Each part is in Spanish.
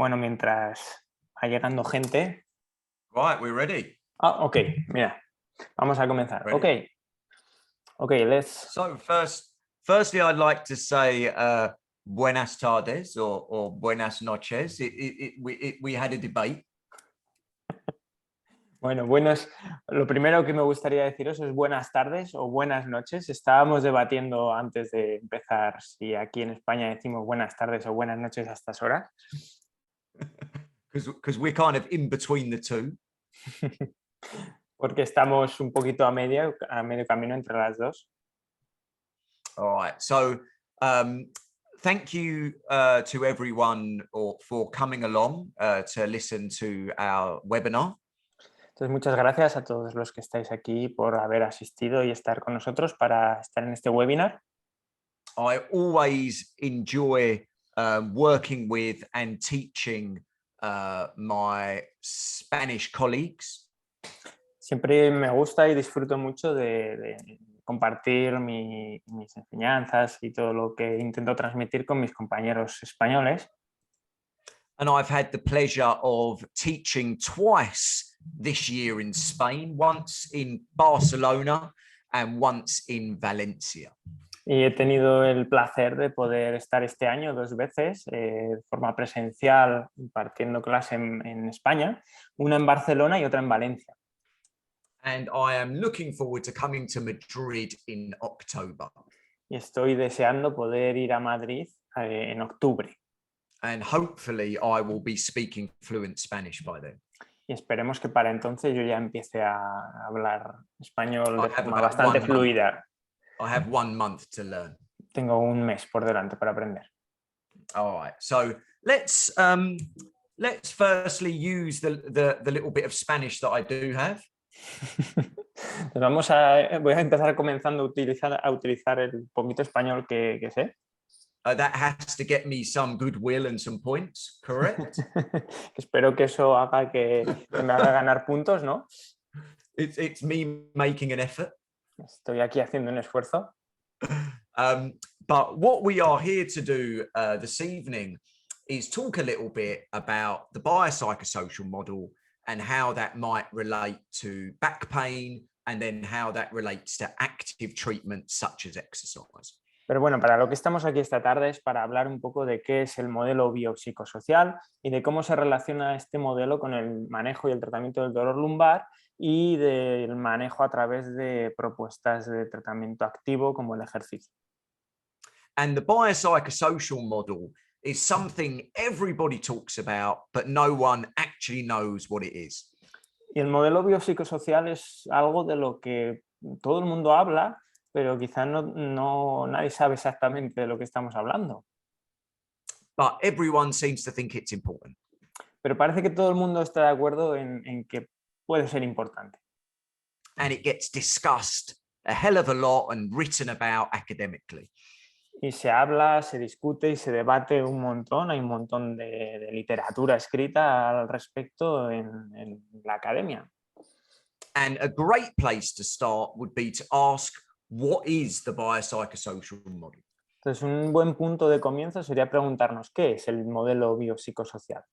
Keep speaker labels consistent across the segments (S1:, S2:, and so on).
S1: Bueno, mientras va llegando gente.
S2: Right, we're ready.
S1: Ok, mira, vamos a comenzar.
S2: Ready.
S1: Okay, let's.
S2: So firstly, I'd like to say buenas tardes or buenas noches. We had a debate.
S1: Bueno, lo primero que me gustaría deciros es buenas tardes o buenas noches. Estábamos debatiendo antes de empezar si aquí en España decimos buenas tardes o buenas noches a estas horas.
S2: Because we're kind of in between the two.
S1: Porque estamos un poquito a medio camino entre las dos.
S2: All right. So thank you to everyone for coming along to listen to our webinar.
S1: Entonces, muchas gracias a todos los que estáis aquí por haber asistido y estar con nosotros para estar en este webinar.
S2: I always enjoy working with and teaching my Spanish colleagues.
S1: Siempre me gusta y disfruto mucho de compartir mis enseñanzas y todo lo que intento transmitir con mis compañeros españoles.
S2: And I've had the pleasure of teaching twice this year in Spain, once in Barcelona and once in Valencia.
S1: Y he tenido el placer de poder estar este año 2 veces de forma presencial impartiendo clase en España, una en Barcelona y otra en Valencia.
S2: And I am looking forward to coming to Madrid in October.
S1: Y estoy deseando poder ir a Madrid en octubre.
S2: And hopefully I will be speaking fluent Spanish by then.
S1: Y esperemos que para entonces yo ya empiece a hablar español de forma
S2: about
S1: bastante fluida.
S2: I have 1 month to learn.
S1: Tengo un mes por delante para aprender.
S2: All right. So let's firstly use the little bit of Spanish that I do have.
S1: Voy a empezar comenzando a utilizar el poquito español que sé.
S2: That has to get me some goodwill and some points, correct?
S1: Espero que eso haga que me haga ganar puntos, ¿no?
S2: It's me making an effort.
S1: Estoy aquí haciendo un esfuerzo.
S2: But what we are here to do this evening is talk a little bit about the biopsicosocial model and how that might relate to back pain and then how that relates to active treatments such as exercise.
S1: Pero bueno, para lo que estamos aquí esta tarde es para hablar un poco de qué es el modelo biopsicosocial y de cómo se relaciona este modelo con el manejo y el tratamiento del dolor lumbar y del manejo a través de propuestas de tratamiento activo como el ejercicio.
S2: And the biopsicosocial model is something everybody talks about, but no one actually knows what it is.
S1: Y el modelo biopsicosocial es algo de lo que todo el mundo habla, pero quizá nadie sabe exactamente de lo que estamos hablando.
S2: But everyone seems to think it's important.
S1: Pero parece que todo el mundo está de acuerdo en que puede ser importante.
S2: And it gets discussed a hell of a lot and written about academically.
S1: Y se habla, se discute y se debate un montón. Hay un montón de literatura escrita al respecto en la academia.
S2: And a great place to start would be to ask, what is the biopsicosocial model?
S1: Entonces, un buen punto de comienzo sería preguntarnos qué es el modelo biopsicosocial.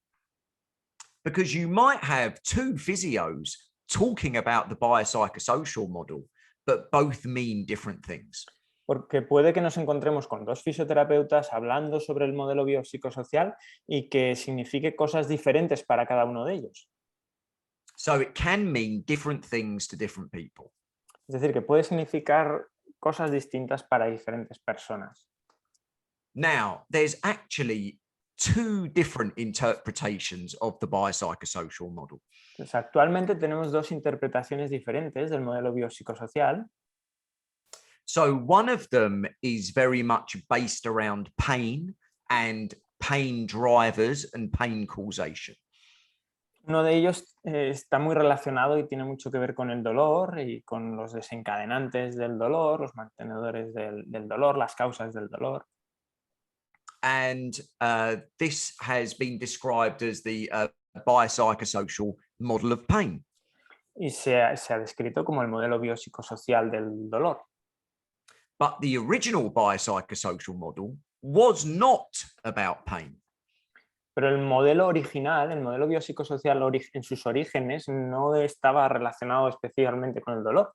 S2: Because you might have two physios talking about the biopsicosocial model, but both mean different things.
S1: Porque puede que nos encontremos con 2 fisioterapeutas hablando sobre el modelo biopsicosocial y que signifique cosas diferentes para cada uno de ellos.
S2: So it can mean different things to different people.
S1: Es decir, que puede significar cosas distintas para diferentes personas.
S2: Now, there's actually 2 different interpretations of the biopsicosocial model.
S1: Entonces, actualmente tenemos 2 interpretaciones diferentes del modelo biopsicosocial.
S2: So one of them is very much based around pain and pain drivers and pain causation.
S1: Uno de ellos está muy relacionado y tiene mucho que ver con el dolor y con los desencadenantes del dolor, los mantenedores del dolor, las causas del dolor.
S2: And this has been described as the biopsicosocial model of pain.
S1: Y se ha descrito como el modelo biopsicosocial del dolor.
S2: But the original biopsicosocial model was not about pain.
S1: Pero el modelo original, el modelo biopsicosocial en sus orígenes, no estaba relacionado especialmente con el dolor.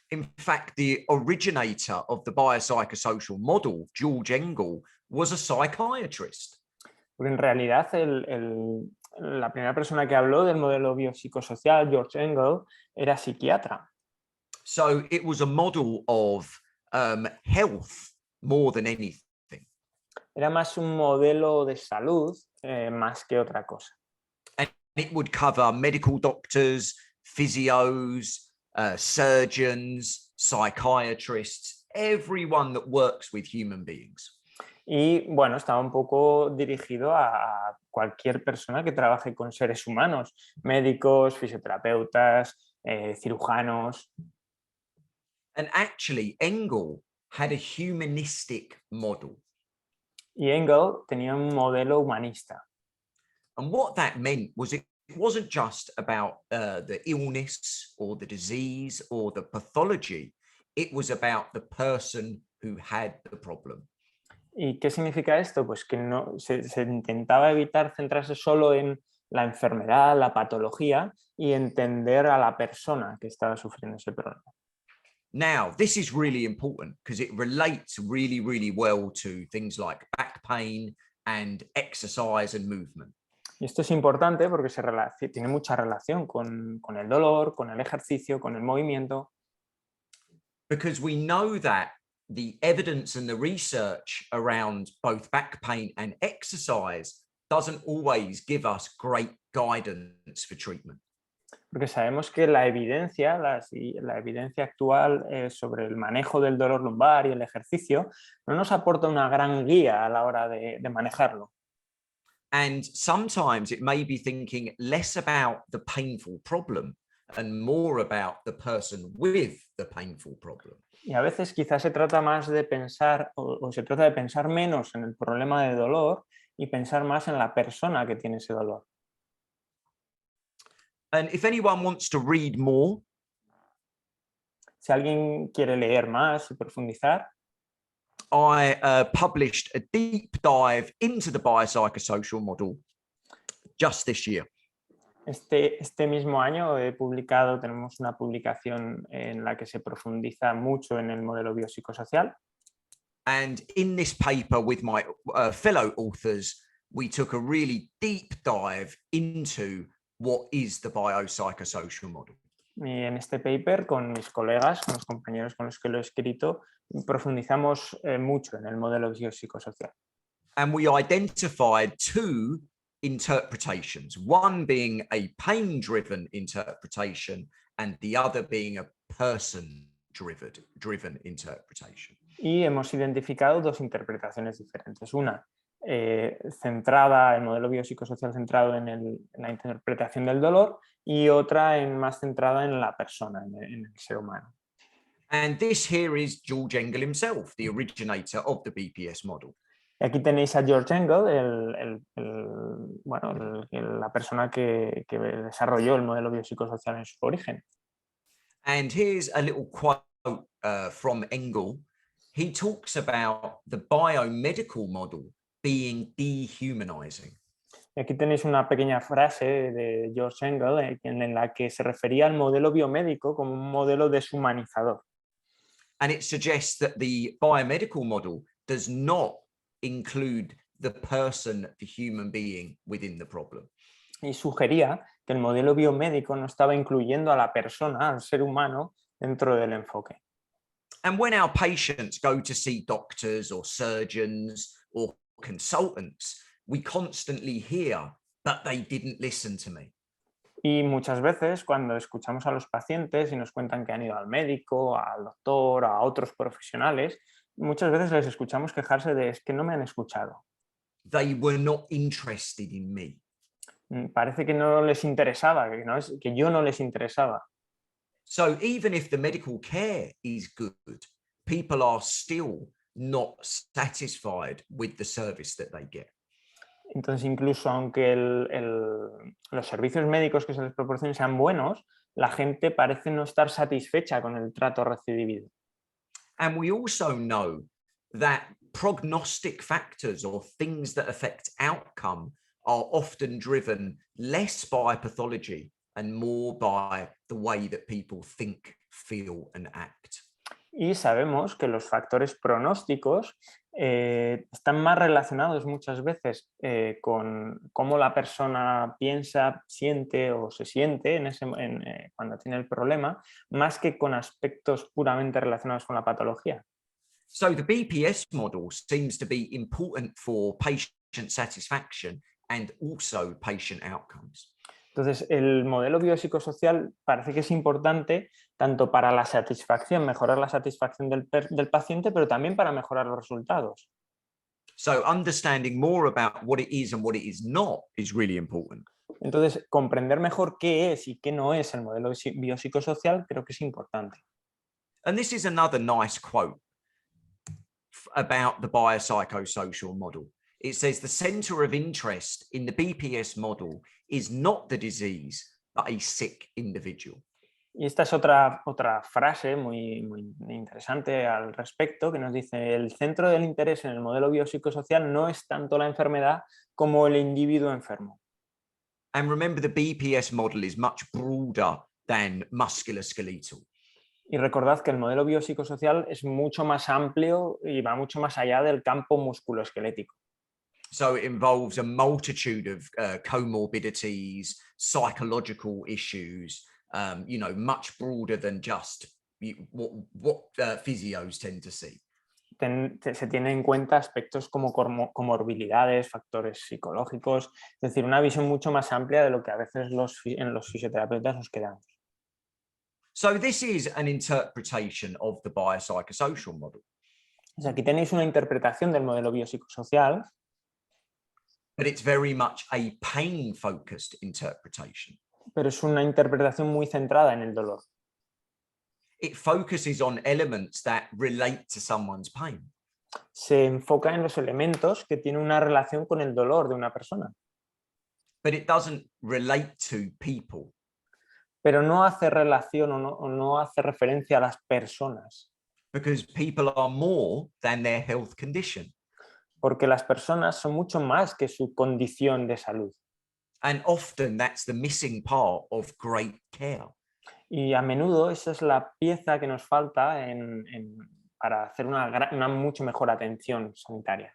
S2: In fact, the originator of the biopsychosocial model, George Engel, was a psychiatrist.
S1: Porque en realidad la primera persona que habló del modelo biopsicosocial, George Engel, era psiquiatra.
S2: So it was a model of health more than anything.
S1: Era más un modelo de salud más que otra cosa.
S2: And it would cover medical doctors, physios, surgeons, psychiatrists, everyone that works with human beings.
S1: Y bueno, estaba un poco dirigido a cualquier persona que trabaje con seres humanos, médicos, fisioterapeutas, cirujanos.
S2: And actually, Engel had a humanistic model.
S1: Y Engel tenía un modelo humanista.
S2: And what that meant was it wasn't just about the illness or the disease or the pathology. It was about the person who had the problem.
S1: ¿Y qué significa esto? Pues que no, se intentaba evitar centrarse solo en la enfermedad, la patología y entender a la persona que estaba sufriendo ese problema.
S2: Now, this is really important because it relates really, really well to things like back pain and exercise and movement.
S1: Y esto es importante porque tiene mucha relación con el dolor, con el ejercicio, con el movimiento.
S2: Because we know that the evidence and the research around both back pain and exercise doesn't always give us great guidance for treatment.
S1: Porque sabemos que la evidencia actual sobre el manejo del dolor lumbar y el ejercicio no nos aporta una gran guía a la hora de manejarlo.
S2: And sometimes it may be thinking less about the painful problem and more about the person with the painful problem.
S1: Y a veces quizás se trata más de pensar o se trata de pensar menos en el problema de dolor y pensar más en la persona que tiene ese dolor.
S2: And if anyone wants to read more,
S1: Si alguien quiere leer más y profundizar,
S2: I published a deep dive into the biopsychosocial model just this year.
S1: este mismo año tenemos una publicación en la que se profundiza mucho en el modelo biopsicosocial.
S2: And in this paper with my fellow authors, we took a really deep dive into what is the biopsychosocial model.
S1: Y en este paper, con mis colegas, con los compañeros con los que lo he escrito, profundizamos mucho en el modelo biopsicosocial.
S2: And we identified two interpretations, one being a pain-driven interpretation and the other being a person-driven interpretation.
S1: Y hemos identificado dos interpretaciones diferentes. Una centrada, el modelo biopsicosocial centrado en la interpretación del dolor, y otra más centrada en la persona, en el ser humano.
S2: And this here is George Engel himself, the originator of the BPS model.
S1: Y aquí tenéis a George Engel, la persona que desarrolló el modelo biopsicosocial en su origen.
S2: And here's a little quote from Engel. He talks about the biomedical model being dehumanizing.
S1: Y aquí tenéis una pequeña frase de George Engel en la que se refería al modelo biomédico como un modelo deshumanizador.
S2: And it suggests that the biomedical model does not include the person, the human being within the problem.
S1: Y sugería que el modelo biomédico no estaba incluyendo a la persona, al ser humano, dentro del enfoque.
S2: And when our patients go to see doctors or surgeons or consultants, we constantly hear, but they didn't listen to me.
S1: Y muchas veces cuando escuchamos a los pacientes y nos cuentan que han ido al médico, al doctor, a otros profesionales, muchas veces les escuchamos quejarse de es que no me han escuchado.
S2: They were not interested in me.
S1: Parece que no les interesaba, que yo no les interesaba.
S2: So even if the medical care is good, people are still not satisfied with the service that they get.
S1: Entonces, incluso aunque los servicios médicos que se les proporcionen sean buenos, la gente parece no estar satisfecha con el trato recibido.
S2: And we also know that prognostic factors or things that affect outcome are often driven less by pathology and more by the way that people think, feel, and act.
S1: Y sabemos que los factores pronósticos están más relacionados muchas veces con cómo la persona piensa, siente o se siente cuando tiene el problema, más que con aspectos puramente relacionados con la patología.
S2: So the BPS model seems to be important for patient satisfaction and also patient outcomes.
S1: Entonces, el modelo biopsicosocial parece que es importante tanto para la satisfacción, mejorar la satisfacción del paciente, pero también para mejorar los resultados.
S2: So understanding more about what it is and what it is not is really important.
S1: Entonces, comprender mejor qué es y qué no es el modelo biopsicosocial creo que es importante.
S2: And this is another nice quote about the biopsicosocial model. It says the center of interest in the BPS model is not the disease, but a sick individual.
S1: Y esta es otra frase muy interesante al respecto, que nos dice: el centro del interés en el modelo biopsicosocial no es tanto la enfermedad como el individuo enfermo.
S2: And remember, the BPS model is much broader than musculoskeletal.
S1: Y recordad que el modelo biopsicosocial es mucho más amplio y va mucho más allá del campo musculoesquelético.
S2: So it involves a multitude of comorbidities, psychological issues, much broader than just what physios tend to see.
S1: Se tiene en cuenta aspectos como comorbilidades, factores psicológicos, es decir, una visión mucho más amplia de lo que a veces en los fisioterapeutas nos quedamos.
S2: So this is an interpretation of the biopsicosocial model.
S1: O sea, aquí tenéis una interpretación del modelo biopsicosocial,
S2: but it's very much a pain-focused interpretation.
S1: pero es una interpretación muy centrada en el dolor.
S2: It focuses on elements that relate to someone's pain.
S1: Se enfoca en los elementos que tienen una relación con el dolor de una persona.
S2: But it doesn't relate to people.
S1: Pero no hace relación o no hace referencia a las personas.
S2: Because people are more than their health condition.
S1: Porque las personas son mucho más que su condición de salud.
S2: And often that's the missing part of great care.
S1: Y a menudo esa es la pieza que nos falta para hacer una mucho mejor atención sanitaria.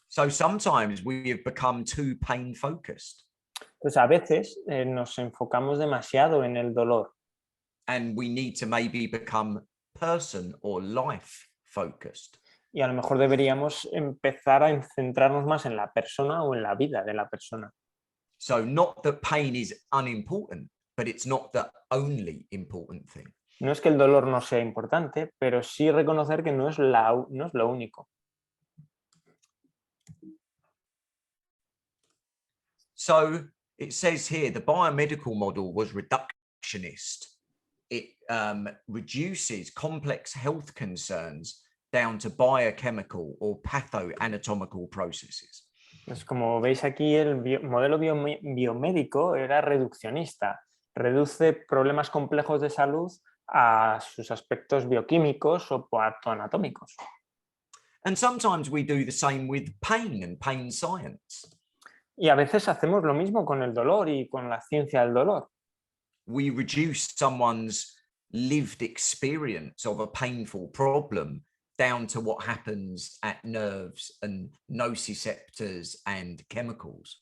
S2: So sometimes we have become too pain focused.
S1: Pues a veces nos enfocamos demasiado en el dolor.
S2: And we need to maybe become person or life focused.
S1: Y a lo mejor deberíamos empezar a centrarnos más en la persona o en la vida de la persona.
S2: So not that pain is unimportant, but it's not the only important thing.
S1: No es que el dolor no sea importante, pero sí reconocer que no es lo único.
S2: So it says here, the biomedical model was reductionist. It reduces complex health concerns down to biochemical or pathoanatomical processes.
S1: Pues como veis aquí, el modelo biomédico era reduccionista. Reduce problemas complejos de salud a sus aspectos bioquímicos o pathoanatómicos.
S2: And sometimes we do the same with pain and pain science.
S1: Y a veces hacemos lo mismo con el dolor y con la ciencia del dolor.
S2: We reduce someone's lived experience of a painful problem down to what happens at nerves and nociceptors and chemicals.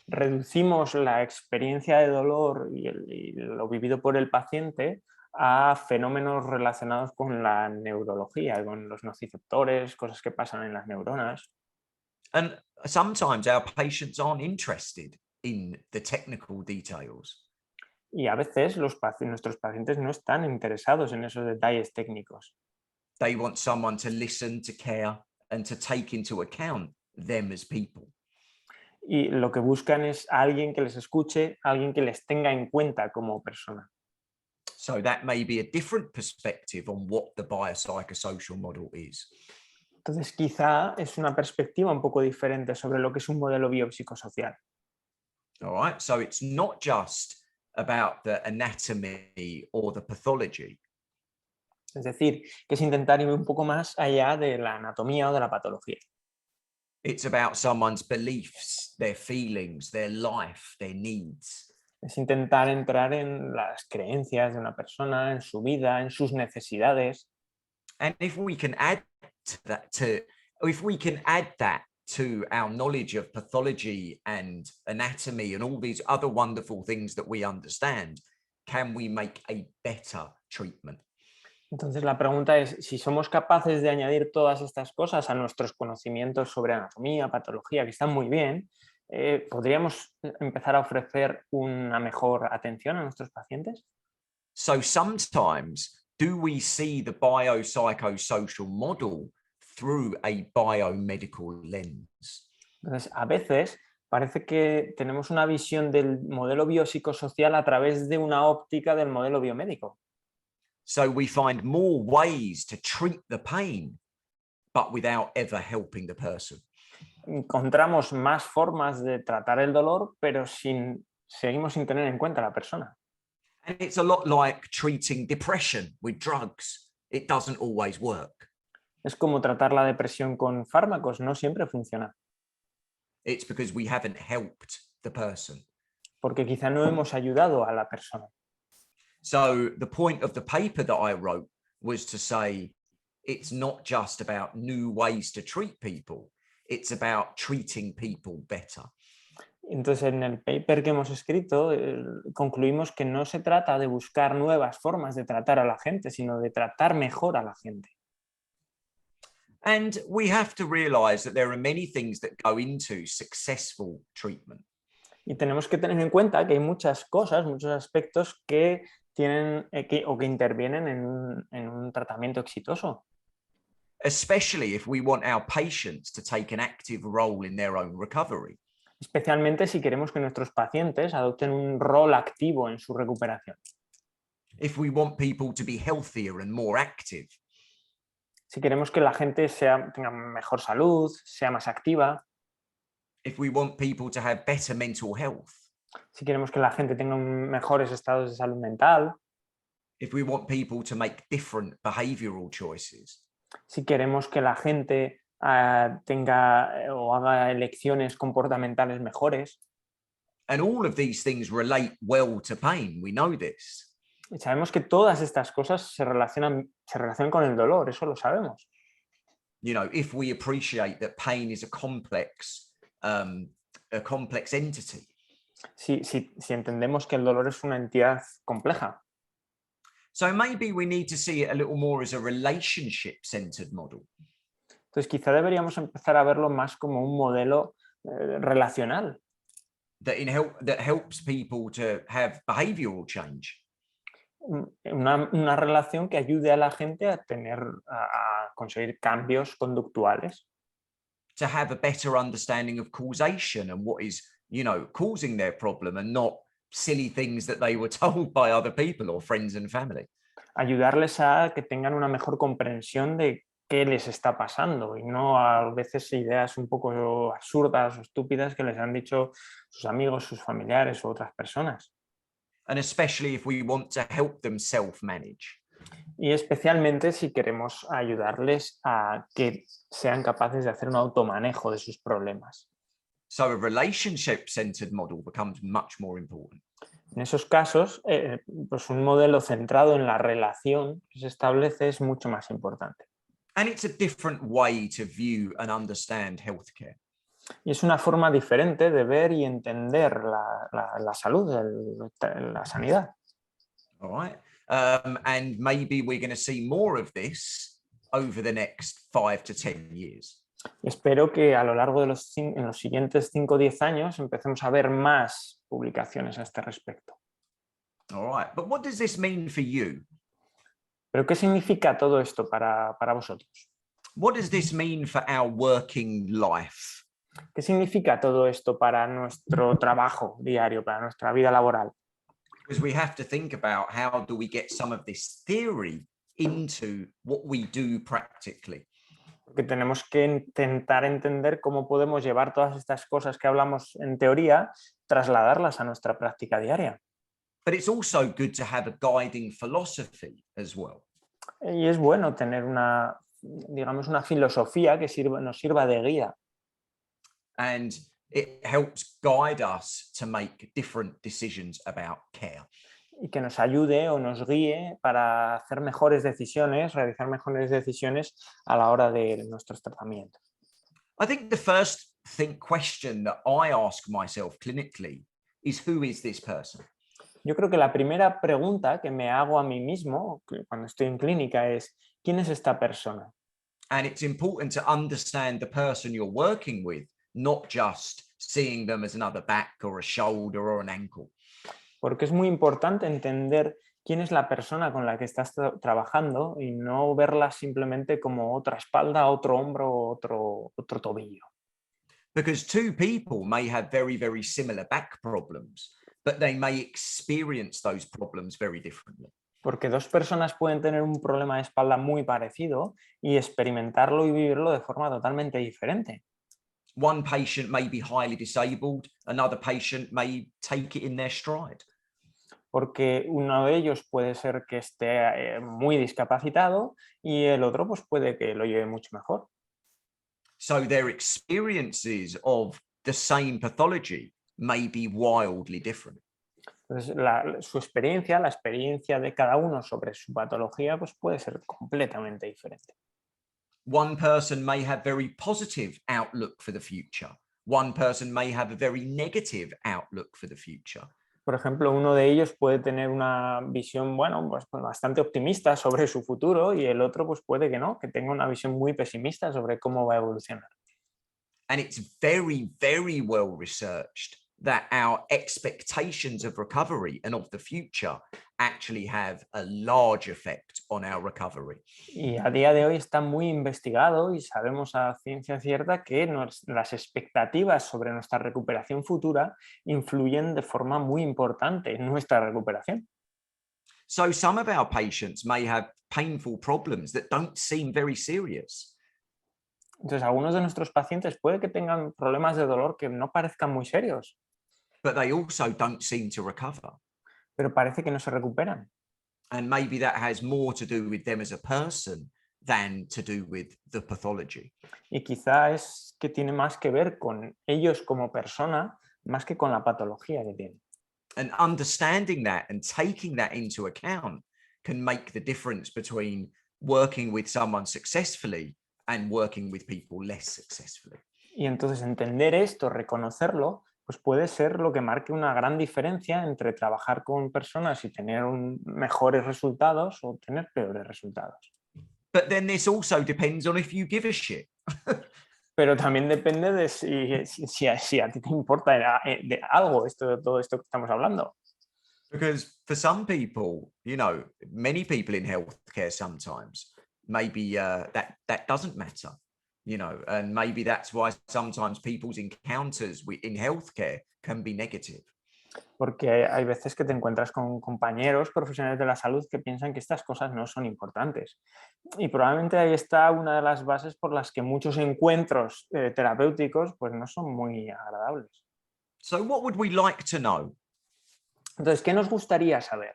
S1: Reducimos la experiencia de dolor y lo vivido por el paciente a fenómenos relacionados con la neurología, con los nociceptores, cosas que pasan en las neuronas.
S2: And sometimes our patients aren't interested in the technical details.
S1: Y a veces nuestros pacientes no están interesados en esos detalles técnicos.
S2: They want someone to listen, to care, and to take into account them as people.
S1: Y lo que buscan es alguien que les escuche, alguien que les tenga en cuenta como persona.
S2: So that may be a different perspective on what the biopsicosocial model is.
S1: Entonces, quizá es una perspectiva un poco diferente sobre lo que es un modelo biopsicosocial.
S2: All right, so it's not just about the anatomy or the pathology.
S1: Es decir, que es intentar ir un poco más allá de la anatomía o de la patología.
S2: It's about someone's beliefs, their feelings, their life, their needs.
S1: Es intentar entrar en las creencias de una persona, en su vida, en sus necesidades.
S2: And if we can add that to our knowledge of pathology and anatomy and all these other wonderful things that we understand, can we make a better treatment?
S1: Entonces la pregunta es si somos capaces de añadir todas estas cosas a nuestros conocimientos sobre anatomía, patología, que están muy bien, ¿podríamos empezar a ofrecer una mejor atención a nuestros pacientes?
S2: So sometimes, do we see the biopsicosocial model through a biomedical lens?
S1: Entonces, a veces parece que tenemos una visión del modelo biopsicosocial a través de una óptica del modelo biomédico.
S2: So we find more ways to treat the pain, but without ever helping the person.
S1: Encontramos más formas de tratar el dolor, pero seguimos sin tener en cuenta a la persona.
S2: And it's a lot like treating depression with drugs. It doesn't always work.
S1: Es como tratar la depresión con fármacos, no siempre funciona,
S2: It's because we haven't helped the person.
S1: porque quizá no hemos ayudado a la persona.
S2: So the point of the paper that I wrote was to say, it's not just about new ways to treat people. It's about treating people better.
S1: Entonces, en el paper que hemos escrito, concluimos que no se trata de buscar nuevas formas de tratar a la gente, sino de tratar mejor a la gente.
S2: And we have to realize that there are many things that go into successful treatment.
S1: Y tenemos que tener en cuenta que hay muchas cosas, muchos aspectos que tienen o que intervienen en un tratamiento exitoso.
S2: Especially if we want our patients to take an active role in their own recovery.
S1: Especialmente si queremos que nuestros pacientes adopten un rol activo en su recuperación.
S2: If we want people to be healthier and more active.
S1: Si queremos que la gente tenga mejor salud, sea más activa.
S2: If we want people to have better mental health.
S1: Si queremos que la gente tenga mejores estados de salud mental.
S2: If we want people to make different behavioral choices.
S1: Si queremos que la gente tenga o haga elecciones comportamentales mejores.
S2: And all of these things relate well to pain. We know this.
S1: Y sabemos que todas estas cosas se relacionan con el dolor, eso lo sabemos.
S2: You know, if we appreciate that pain is a complex entity.
S1: Si entendemos que el dolor es una entidad compleja.
S2: So maybe we need to see it a little more as a relationship-centered model.
S1: Entonces quizá deberíamos empezar a verlo más como un modelo relacional.
S2: That helps people to have behavioral change.
S1: Una relación que ayude a la gente a conseguir cambios conductuales.
S2: To have a better understanding of causation and what is, causing their problem, and not silly things that they were told by other people or friends and family.
S1: Ayudarles a que tengan una mejor comprensión de qué les está pasando y no a veces ideas un poco absurdas o estúpidas que les han dicho sus amigos, sus familiares u otras personas.
S2: And especially if we want to help them self-manage.
S1: Y especialmente si queremos ayudarles a que sean capaces de hacer un automanejo de sus problemas.
S2: So a relationship-centered model becomes much more important.
S1: En esos casos, pues un modelo centrado en la relación que se establece es mucho más importante.
S2: And it's a different way to view and understand healthcare.
S1: Y es una forma diferente de ver y entender la salud, la sanidad.
S2: All right. And maybe we're going to see more of this over the next 5 to 10 years.
S1: Espero que a lo largo de en los siguientes 5 o 10 años empecemos a ver más publicaciones a este respecto.
S2: All right. But what does this mean for you?
S1: ¿Pero qué significa todo esto para vosotros?
S2: What does this mean for our working life?
S1: ¿Qué significa todo esto para nuestro trabajo diario, para nuestra vida laboral?
S2: Because we have to think about how do we get some of this theory into what we do practically.
S1: Porque tenemos que intentar entender cómo podemos llevar todas estas cosas que hablamos en teoría, trasladarlas a nuestra práctica diaria.
S2: But it's also good to have a guiding philosophy as well.
S1: Y es bueno tener una filosofía que nos sirva de guía.
S2: and it helps guide us to make different decisions about care.
S1: Y que nos ayude o nos guíe para hacer mejores decisiones, realizar mejores decisiones a la hora de nuestros tratamientos.
S2: I think the first question that I ask myself clinically is, who is this person?
S1: Yo creo que la primera pregunta que me hago a mí mismo cuando estoy en clínica es, ¿quién es esta persona?
S2: And it's important to understand the person you're working with, not just seeing them as another back or a shoulder or an ankle.
S1: Porque es muy importante entender quién es la persona con la que estás trabajando y no verla simplemente como otra espalda, otro hombro o otro tobillo.
S2: Because two people may have very, very similar back problems, but they may experience those problems very differently.
S1: Porque dos personas pueden tener un problema de espalda muy parecido y experimentarlo y vivirlo de forma totalmente diferente.
S2: One patient may be highly disabled, another patient may take it in their stride.
S1: Porque uno de ellos puede ser que esté muy discapacitado y el otro pues puede que lo lleve mucho mejor.
S2: So their experiences of the same pathology may be wildly different.
S1: Entonces, su experiencia, la experiencia de cada uno sobre su patología, pues puede ser completamente diferente.
S2: One person may have very positive outlook for the future. One person may have a very negative outlook for the future.
S1: Por ejemplo, uno de ellos puede tener una visión, bueno, pues bastante optimista sobre su futuro y el otro pues puede que no, que tenga una visión muy pesimista sobre cómo va a evolucionar.
S2: And it's very, very well researched that our expectations of recovery and of the future actually have a large effect on our recovery.
S1: Y a día de hoy está muy investigado y sabemos a ciencia cierta que las expectativas sobre nuestra recuperación futura influyen de forma muy importante en nuestra recuperación.
S2: So some of our patients may have painful problems that don't seem very serious.
S1: Entonces, algunos de nuestros pacientes puede que tengan problemas de dolor que no parezcan muy serios,
S2: But they also don't seem to recover.
S1: pero parece que no se recuperan.
S2: And maybe that has more to do with them as a person than to do with the pathology.
S1: Y quizá es que tiene más que ver con ellos como persona más que con la patología que tienen.
S2: And understanding that and taking that into account can make the difference between working with someone successfully and working with people less successfully.
S1: Y entonces entender esto, reconocerlo, pues puede ser lo que marque una gran diferencia entre trabajar con personas y tener mejores resultados o tener peores resultados.
S2: But then this also depends on if you give a shit.
S1: Pero también depende de si a ti te importa de algo todo esto que estamos hablando.
S2: Because for some people, you know, many people in healthcare sometimes, maybe that doesn't matter, you know, and maybe that's why sometimes people's encounters in healthcare can be negative.
S1: Porque hay veces que te encuentras con compañeros profesionales de la salud que piensan que estas cosas no son importantes. Y probablemente ahí está una de las bases por las que muchos encuentros terapéuticos pues no son muy agradables.
S2: So what would we like to know?
S1: Entonces, ¿qué nos gustaría saber?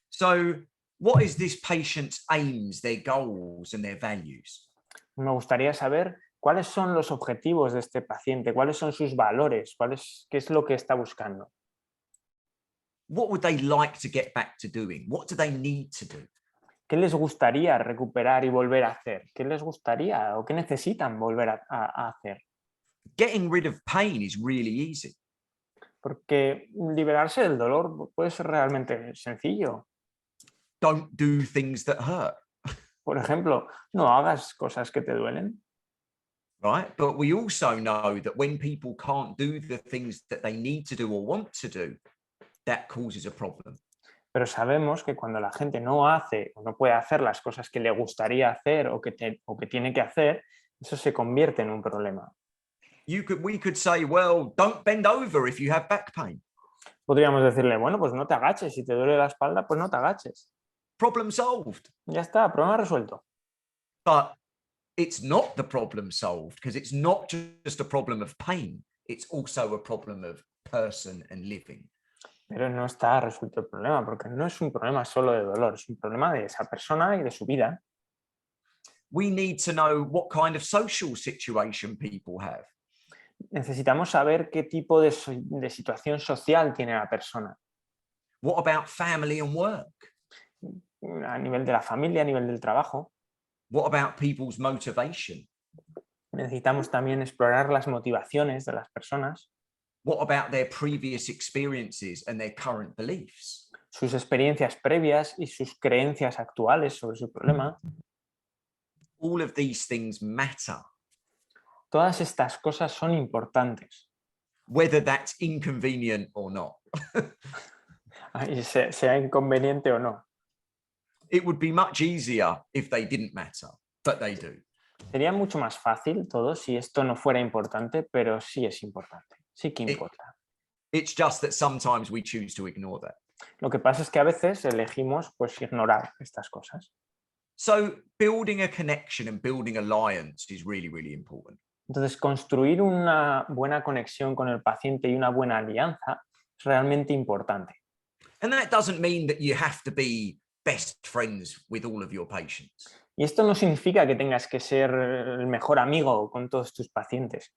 S2: So what is this patient's aims, their goals and their values?
S1: Me gustaría saber cuáles son los objetivos de este paciente, cuáles son sus valores, qué es lo que está buscando.
S2: What would they like to get back to doing? What do they need to do?
S1: ¿Qué les gustaría recuperar y volver a hacer? ¿Qué les gustaría o qué necesitan volver a hacer?
S2: Getting rid of pain is really easy.
S1: Porque liberarse del dolor puede ser realmente sencillo.
S2: Don't do things that hurt.
S1: Por ejemplo, no hagas cosas que te duelen.
S2: Right? But we also know that when people can't do the things that they need to do or want to do, that causes a problem.
S1: Pero sabemos que cuando la gente no hace o no puede hacer las cosas que le gustaría hacer o que tiene que hacer, eso se convierte en un problema.
S2: We could say, well, don't bend over if you have back pain.
S1: Podríamos decirle, bueno, pues no te agaches, si te duele la espalda, pues no te agaches.
S2: Problem solved.
S1: Ya está, problema resuelto.
S2: But it's not the problem solved because it's not just a problem of pain. It's also a problem of person and living.
S1: Pero no está resuelto el problema, porque no es un problema solo de dolor, es un problema de esa persona y de su vida.
S2: We need to know what kind of social situation people have.
S1: Necesitamos saber qué tipo de situación social tiene la persona,
S2: What about family and work?
S1: a nivel de la familia, a nivel del trabajo.
S2: What about people's motivation?
S1: Necesitamos también explorar las motivaciones de las personas,
S2: What about their previous experiences and their current beliefs?
S1: sus experiencias previas y sus creencias actuales sobre su problema.
S2: All of these things matter,
S1: Todas estas cosas son importantes,
S2: whether that's inconvenient or not.
S1: sea inconveniente o no.
S2: It would be much easier if they didn't matter, but they do.
S1: Sería mucho más fácil todo si esto no fuera importante, pero sí es importante, sí que importa.
S2: It's just that sometimes we choose to ignore that.
S1: Lo que pasa es que a veces elegimos pues ignorar estas cosas.
S2: So building a connection and building alliance is really, really important.
S1: Entonces, construir una buena conexión con el paciente y una buena alianza es realmente importante.
S2: And that doesn't mean that you have to be best friends with all of your patients.
S1: Y esto no significa que tengas que ser el mejor amigo con todos tus pacientes,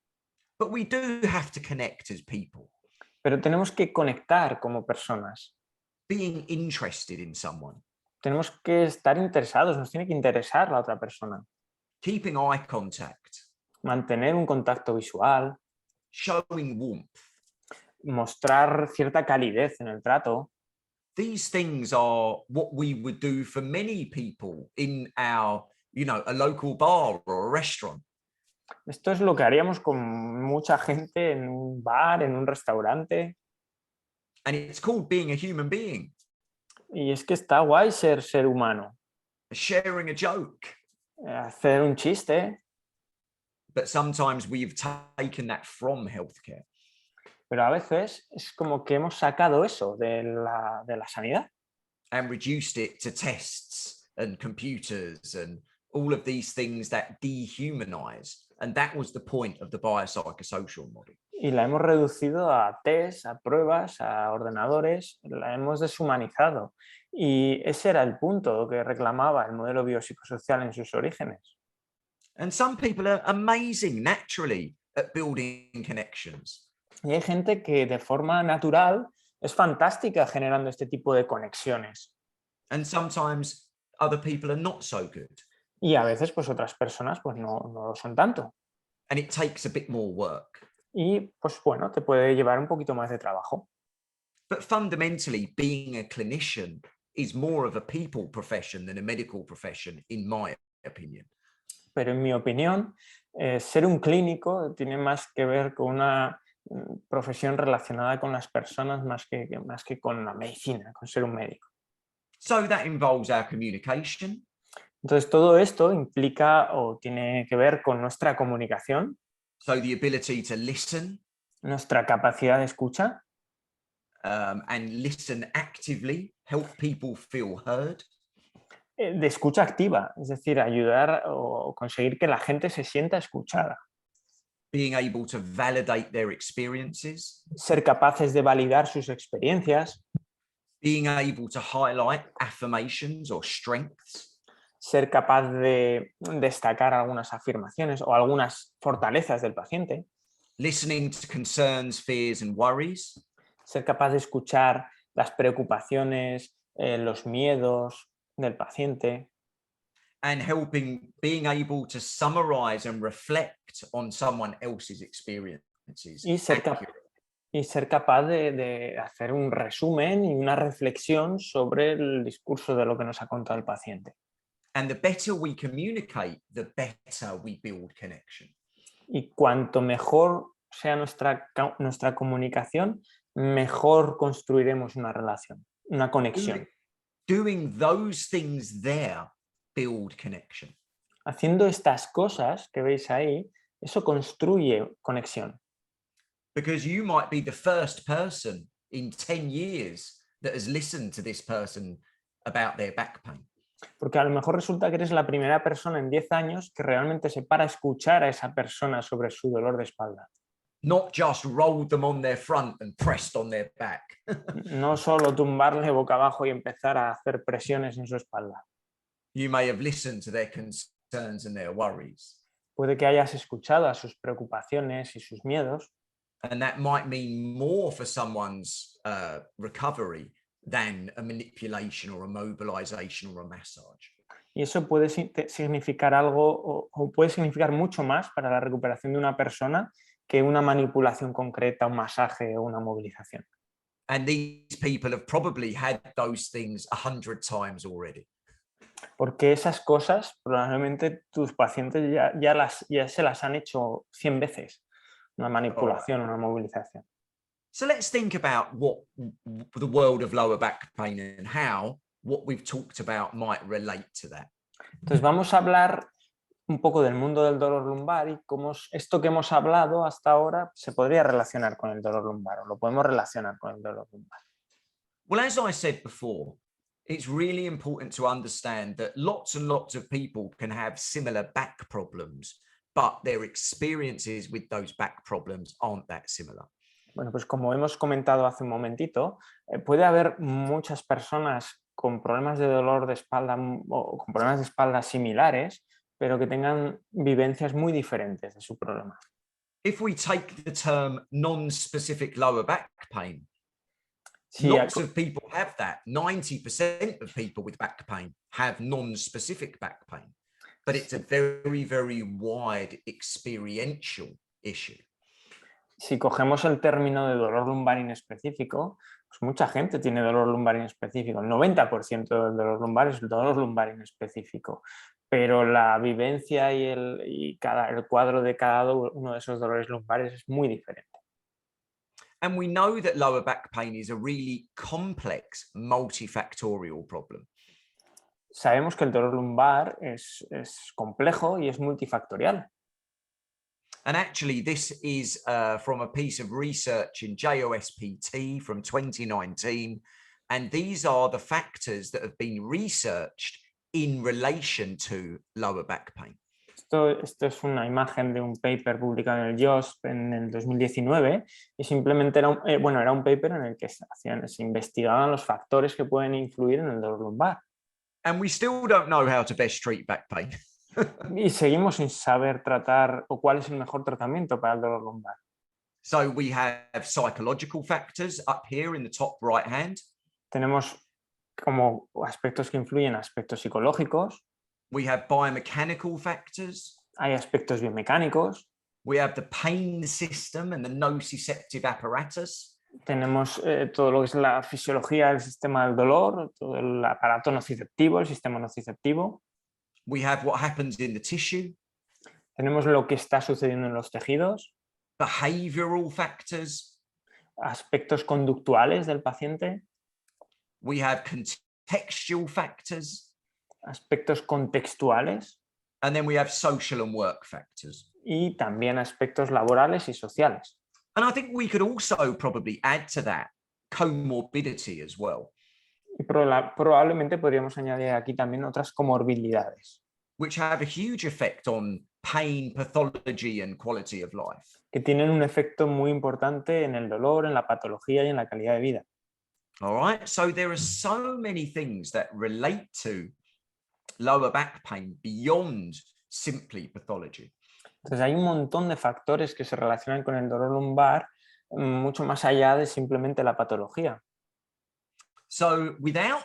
S2: But we do have to connect as people,
S1: pero tenemos que conectar como personas.
S2: being interested in someone,
S1: Tenemos que estar interesados, nos tiene que interesar la otra persona.
S2: keeping eye contact,
S1: Mantener un contacto visual,
S2: showing warmth.
S1: mostrar cierta calidez en el trato.
S2: These things are what we would do for many people in our, a local bar or a restaurant.
S1: Esto es lo que haríamos con mucha gente en un bar, en un restaurante.
S2: And it's called being a human being,
S1: Y es que está guay ser humano,
S2: sharing a joke.
S1: hacer un chiste,
S2: But sometimes we've taken that from healthcare.
S1: pero a veces es como que hemos sacado eso de la sanidad
S2: And reduced it to tests and computers and all of these things that dehumanize. And that was the point of the biopsicosocial model.
S1: y la hemos reducido a test, a pruebas, a ordenadores, la hemos deshumanizado. Y ese era el punto que reclamaba el modelo biopsicosocial en sus orígenes.
S2: And some people are amazing naturally at building connections.
S1: Y hay gente que de forma natural es fantástica generando este tipo de conexiones.
S2: And sometimes other people are not so good.
S1: Y a veces pues otras personas pues no lo son tanto.
S2: And it takes a bit more work.
S1: Y pues bueno, te puede llevar un poquito más de trabajo.
S2: But fundamentally, being a clinician is more of a people profession than a medical profession, in my opinion.
S1: Pero en mi opinión, ser un clínico tiene más que ver con una profesión relacionada con las personas más que con la medicina, con ser un médico.
S2: So that involves our communication.
S1: Entonces, todo esto implica o tiene que ver con nuestra comunicación,
S2: So the ability to listen
S1: nuestra capacidad de escucha,
S2: and listen actively, help people feel heard.
S1: de escucha activa, es decir, ayudar o conseguir que la gente se sienta escuchada,
S2: Being able to validate their experiences,
S1: ser capaces de validar sus experiencias,
S2: being able to highlight affirmations or strengths,
S1: ser capaz de destacar algunas afirmaciones o algunas fortalezas del paciente,
S2: listening to concerns, fears, and worries,
S1: ser capaz de escuchar las preocupaciones, los miedos del paciente,
S2: and being able to summarize and reflect on someone else's experiences.
S1: y ser capaz de hacer un resumen y una reflexión sobre el discurso de lo que nos ha contado el paciente.
S2: And the better we communicate, the better we build connection.
S1: Y cuanto mejor sea nuestra comunicación, mejor construiremos una relación, una conexión.
S2: Doing those things there build connection.
S1: Haciendo estas cosas que veis ahí, eso construye conexión.
S2: Because you might be the first person in 10 years that has listened to this person about their back pain.
S1: Porque a lo mejor resulta que eres la primera persona en 10 años que realmente se para a escuchar a esa persona sobre su dolor de espalda.
S2: Not just rolled them on their front and pressed on their back.
S1: No solo tumbarle boca abajo y empezar a hacer presiones en su espalda.
S2: You may have listened to their concerns and their worries.
S1: Puede que hayas escuchado a sus preocupaciones y sus miedos,
S2: and that might mean more for someone's recovery than a manipulation or a mobilization or a massage.
S1: y eso puede significar algo o puede significar mucho más para la recuperación de una persona que una manipulación concreta, un masaje o una movilización.
S2: And these people have probably had those things 100 times already.
S1: Porque esas cosas probablemente tus pacientes ya se las han hecho 100 veces, una manipulación, una movilización.
S2: So let's think about what the world of lower back pain and how what we've talked about might relate to that.
S1: Entonces vamos a hablar un poco del mundo del dolor lumbar y cómo esto que hemos hablado hasta ahora se podría relacionar con el dolor lumbar o lo podemos relacionar con el dolor lumbar.
S2: Well, as I said before, it's really important to understand that lots and lots of people can have similar back problems, but their experiences with those back problems aren't that similar.
S1: Bueno, pues como hemos comentado hace un momentito, puede haber muchas personas con problemas de dolor de espalda o con problemas de espalda similares, pero que tengan vivencias muy diferentes de su problema.
S2: If we take the term non-specific lower back pain,
S1: Sí,
S2: lots of people have that. 90% of people with back pain have non-specific back pain, but it's a very, very wide experiential issue.
S1: si cogemos el término de dolor lumbar inespecífico, pues mucha gente tiene dolor lumbar inespecífico. El 90% del dolor lumbar es el dolor lumbar inespecífico, pero la vivencia y el cuadro de cada uno de esos dolores lumbares es muy diferente.
S2: And we know that lower back pain is a really complex, multifactorial problem.
S1: Sabemos que el dolor lumbar es complejo y es multifactorial.
S2: And actually, this is from a piece of research in JOSPT from 2019. And these are the factors that have been researched in relation to lower back pain.
S1: Esto es una imagen de un paper publicado en el JOSP en el 2019 y simplemente era un paper en el que se investigaban los factores que pueden influir en el dolor lumbar.
S2: And we still don't know how to best treat back pain.
S1: Y seguimos sin saber tratar o cuál es el mejor tratamiento para el dolor lumbar.
S2: So we have psychological factors up here in the top right hand.
S1: Tenemos como aspectos que influyen aspectos psicológicos.
S2: We have biomechanical factors.
S1: Hay aspectos biomecánicos.
S2: We have the pain system and the nociceptive apparatus.
S1: Tenemos todo lo que es la fisiología del sistema del dolor, todo el aparato nociceptivo, el sistema nociceptivo.
S2: We have what happens in the tissue.
S1: Tenemos lo que está sucediendo en los tejidos.
S2: Behavioral factors.
S1: Aspectos conductuales del paciente.
S2: We have contextual factors.
S1: Aspectos contextuales.
S2: And then we have social and work factors.
S1: Y también aspectos laborales y sociales.
S2: And I think we could also probably add to that comorbidity as well.
S1: Y probablemente podríamos añadir aquí también otras comorbilidades.
S2: Which have a huge effect on pain, pathology and quality of life.
S1: Que tienen un efecto muy importante en el dolor, en la patología y en la calidad de vida.
S2: All right, so there are so many things that relate to lower back pain beyond simply pathology.
S1: Entonces hay un montón de factores que se relacionan con el dolor lumbar mucho más allá de simplemente la patología.
S2: So without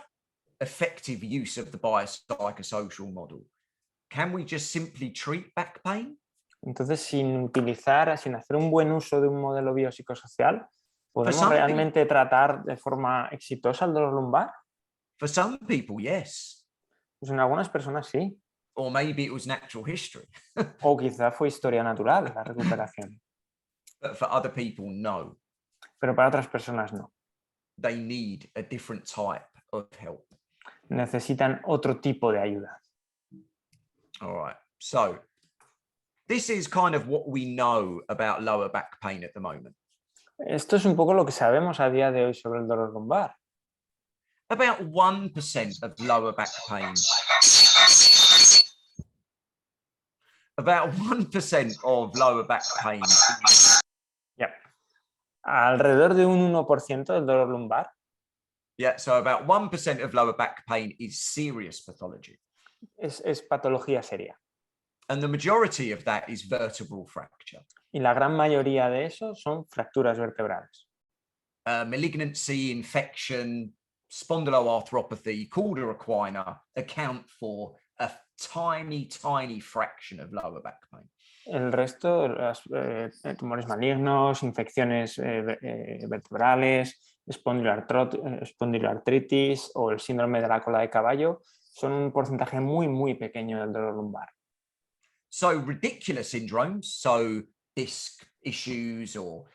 S2: effective use of the biopsicosocial model, can we just simply treat back pain?
S1: Entonces, sin hacer un buen uso de un modelo biopsicosocial, ¿podemos realmente tratar de forma exitosa el dolor lumbar?
S2: For some people, yes.
S1: Pues en algunas personas sí.
S2: Or maybe it was natural history.
S1: O quizá fue historia natural la recuperación.
S2: But for other people, no.
S1: Pero para otras personas no.
S2: They need a different type of help.
S1: Necesitan otro tipo de ayuda.
S2: All right. So this is kind of what we know about lower back pain at the moment.
S1: Esto es un poco lo que sabemos a día de hoy sobre el dolor lumbar.
S2: About 1% of lower back pain. About 1% of lower back pain.
S1: Yep. Alrededor de un 1% del dolor lumbar.
S2: Yeah, so about 1% of lower back pain is serious pathology.
S1: Es patología seria.
S2: And the majority of that is vertebral fracture.
S1: Y la gran mayoría de eso son fracturas vertebrales.
S2: Malignancy, infection, spondyloarthropathy, cauda equina account for a tiny fraction of lower back pain.
S1: El resto, tumores malignos, infecciones vertebrales, espondiloartritis o el síndrome de la cola de caballo son un porcentaje muy pequeño del dolor lumbar.
S2: So radicular syndromes, so disc issues or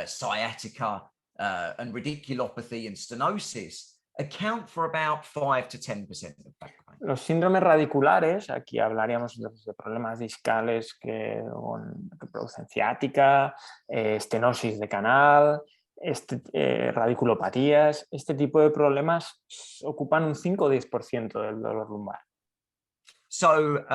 S2: sciatica and radiculopathy and stenosis account for about 5 to 10% of back pain.
S1: Los síndromes radiculares, aquí hablaríamos de problemas discales que producen ciática, estenosis de canal, radiculopatías. Este tipo de problemas ocupan un 5 o 10% del dolor lumbar.
S2: So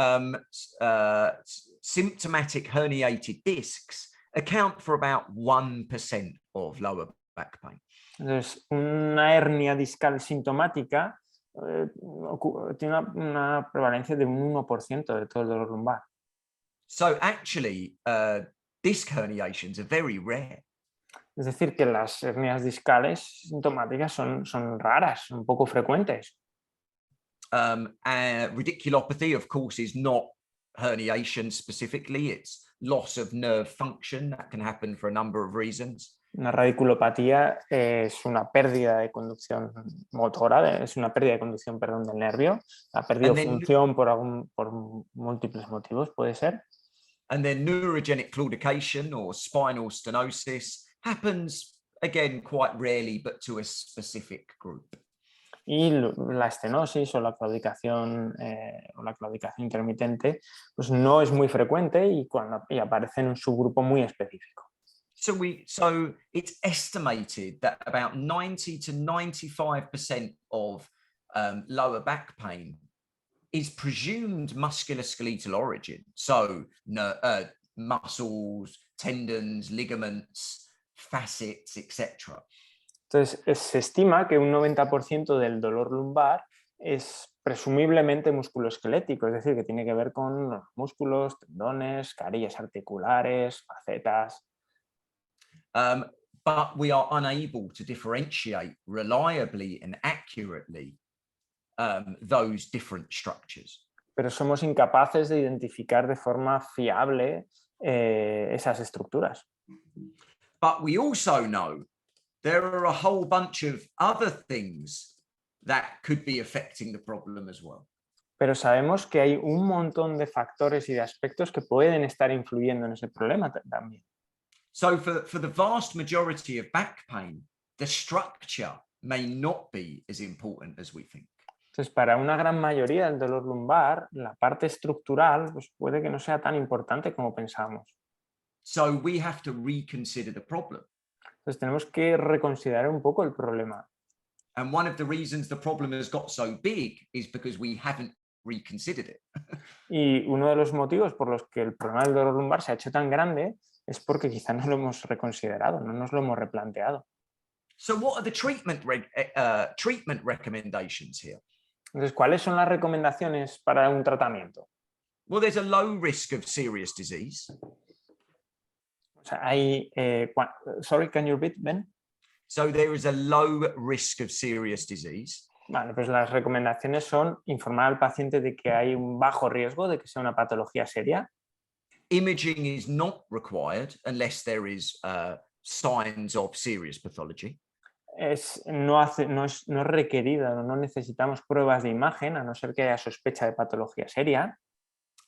S2: symptomatic herniated discs account for about 1% of lower back pain.
S1: Entonces, una hernia discal sintomática tiene una prevalencia de un 1% de todo el dolor lumbar.
S2: So actually, disc herniations are very rare.
S1: Es decir, que las hernias discales sintomáticas son raras, son poco frecuentes.
S2: Radiculopathy, of course, is not herniation specifically. It's loss of nerve function. That can happen for a number of reasons.
S1: Una radiculopatía es una pérdida de conducción motora, es una pérdida de conducción, perdón, del nervio. Ha perdido función por múltiples motivos, puede ser.
S2: And then neurogenic claudication or spinal stenosis happens, again, quite rarely, but to a specific group.
S1: Y la estenosis o la claudicación intermitente pues no es muy frecuente y aparece en un subgrupo muy específico.
S2: So it's estimated that about 90 to 95% of lower back pain is presumed musculoskeletal origin. So muscles, tendons, ligaments, facets, etc.
S1: Entonces, se estima que un 90% del dolor lumbar es presumiblemente musculoesquelético, es decir, que tiene que ver con los músculos, tendones, carillas articulares, facetas.
S2: But we are unable to differentiate reliably and accurately those different structures.
S1: Pero somos incapaces de identificar de forma fiable esas estructuras.
S2: But we also know there are a whole bunch of other things that could be affecting the problem as well.
S1: Pero sabemos que hay un montón de factores y de aspectos que pueden estar influyendo en ese problema también.
S2: So for the vast majority of back pain, the structure may not be as important as we think.
S1: Entonces, para una gran mayoría del dolor lumbar, la parte estructural pues, puede que no sea tan importante como pensamos.
S2: So we have to reconsider the problem.
S1: Entonces, tenemos que reconsiderar un poco el problema.
S2: And one of the reasons the problem has got so big is because we haven't reconsidered it.
S1: Y uno de los motivos por los que el problema del dolor lumbar se ha hecho tan grande es porque quizá no lo hemos reconsiderado, no nos lo hemos replanteado.
S2: So what are the treatment recommendations here?
S1: Entonces, ¿cuáles son las recomendaciones para un tratamiento?
S2: Well, there's a low risk of serious disease.
S1: O sea, hay... sorry, can you repeat, Ben?
S2: So there is a low risk of serious disease.
S1: Vale, pues las recomendaciones son informar al paciente de que hay un bajo riesgo de que sea una patología seria.
S2: Imaging is not required unless there is signs of serious pathology.
S1: No es requerido, no necesitamos pruebas de imagen a no ser que haya sospecha de patología seria.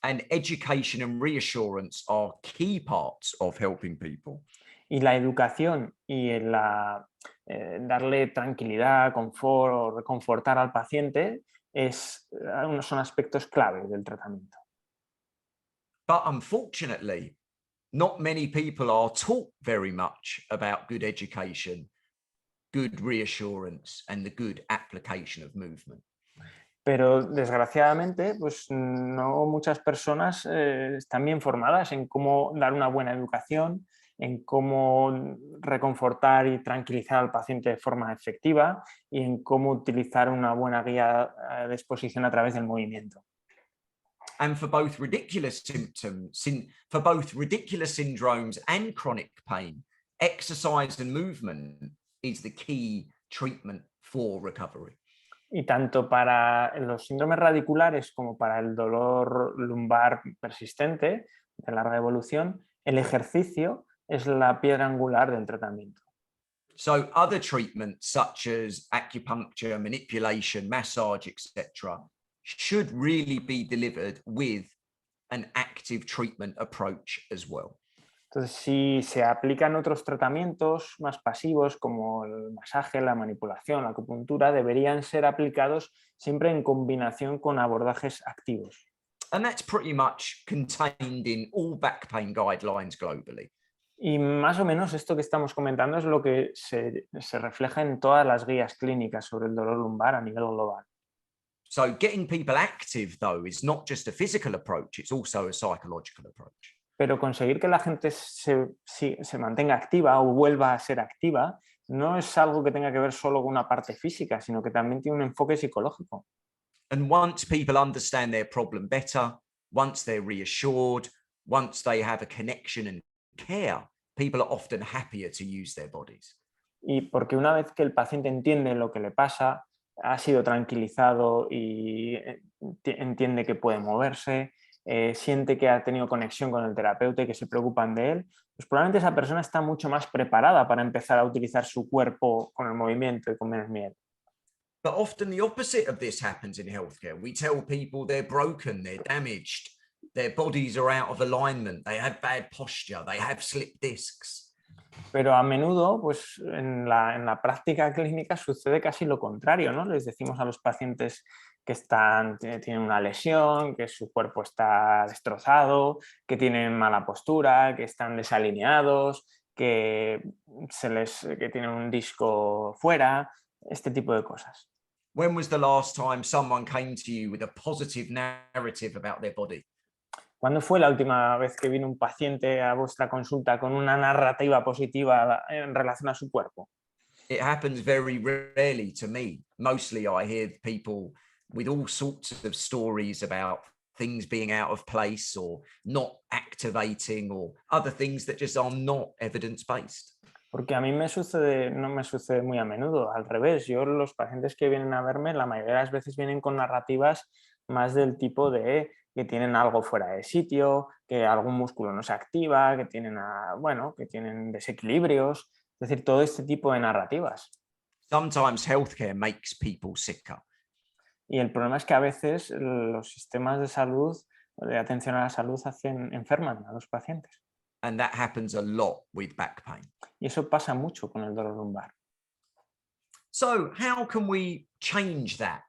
S2: And education and reassurance are key parts of helping people.
S1: Y la educación y darle tranquilidad, confort o reconfortar al paciente son aspectos claves del tratamiento.
S2: But unfortunately, not many people are taught very much about good education, good reassurance, and the good application of movement.
S1: Pero desgraciadamente, pues no muchas personas están bien formadas en cómo dar una buena educación, en cómo reconfortar y tranquilizar al paciente de forma efectiva y en cómo utilizar una buena guía de exposición a través del movimiento.
S2: And for both ridiculous syndromes and chronic pain, exercise and movement is the key treatment for recovery.
S1: Y tanto para los síndromes radiculares como para el dolor lumbar persistente de larga evolución, el ejercicio es la piedra angular del tratamiento.
S2: So other treatments such as acupuncture, manipulation, massage, etc., should really be delivered with an active treatment approach as well.
S1: Entonces, si se aplican otros tratamientos más pasivos como el masaje, la manipulación, la acupuntura, deberían ser aplicados siempre en combinación con abordajes activos.
S2: And that's pretty much contained in all back pain guidelines globally.
S1: Y más o menos esto que estamos comentando es lo que se refleja en todas las guías clínicas sobre el dolor lumbar a nivel global.
S2: So getting people active, though, is not just a physical approach, it's also a psychological approach.
S1: Pero conseguir que la gente se mantenga activa o vuelva a ser activa no es algo que tenga que ver solo con una parte física, sino que también tiene un enfoque psicológico.
S2: And once people understand their problem better, once they're reassured, once they have a connection and care, people are often happier to use their bodies.
S1: Y porque una vez que el paciente entiende lo que le pasa, ha sido tranquilizado y entiende que puede moverse, siente que ha tenido conexión con el terapeuta y que se preocupan de él, pues probablemente esa persona está mucho más preparada para empezar a utilizar su cuerpo con el movimiento y con menos miedo.
S2: But often the opposite of this happens in healthcare. We tell people they're broken, they're damaged, their bodies are out of alignment, they have bad posture, they have slipped discs.
S1: Pero a menudo, pues en la práctica clínica sucede casi lo contrario, ¿no? Les decimos a los pacientes que tienen una lesión, que su cuerpo está destrozado, que tienen mala postura, que están desalineados, que tienen un disco fuera, este tipo de cosas.
S2: When was the last time someone came to you with a positive narrative about their body?
S1: ¿Cuándo fue la última vez que vino un paciente a vuestra consulta con una narrativa positiva en relación a su cuerpo?
S2: It happens very rarely to me. Mostly I hear people with all sorts of stories about things being out of place or not activating or other things that just are not evidence-based.
S1: Porque a mí no me sucede muy a menudo, al revés. Yo, los pacientes que vienen a verme, la mayoría de las veces vienen con narrativas más del tipo de que tienen algo fuera de sitio, que algún músculo no se activa, que tienen desequilibrios, es decir, todo este tipo de narrativas.
S2: Sometimes healthcare makes people sicker.
S1: Y el problema es que a veces los sistemas de salud, de atención a la salud, enferman a los pacientes.
S2: And that happens a lot with back pain.
S1: Y eso pasa mucho con el dolor lumbar.
S2: So how can we change that?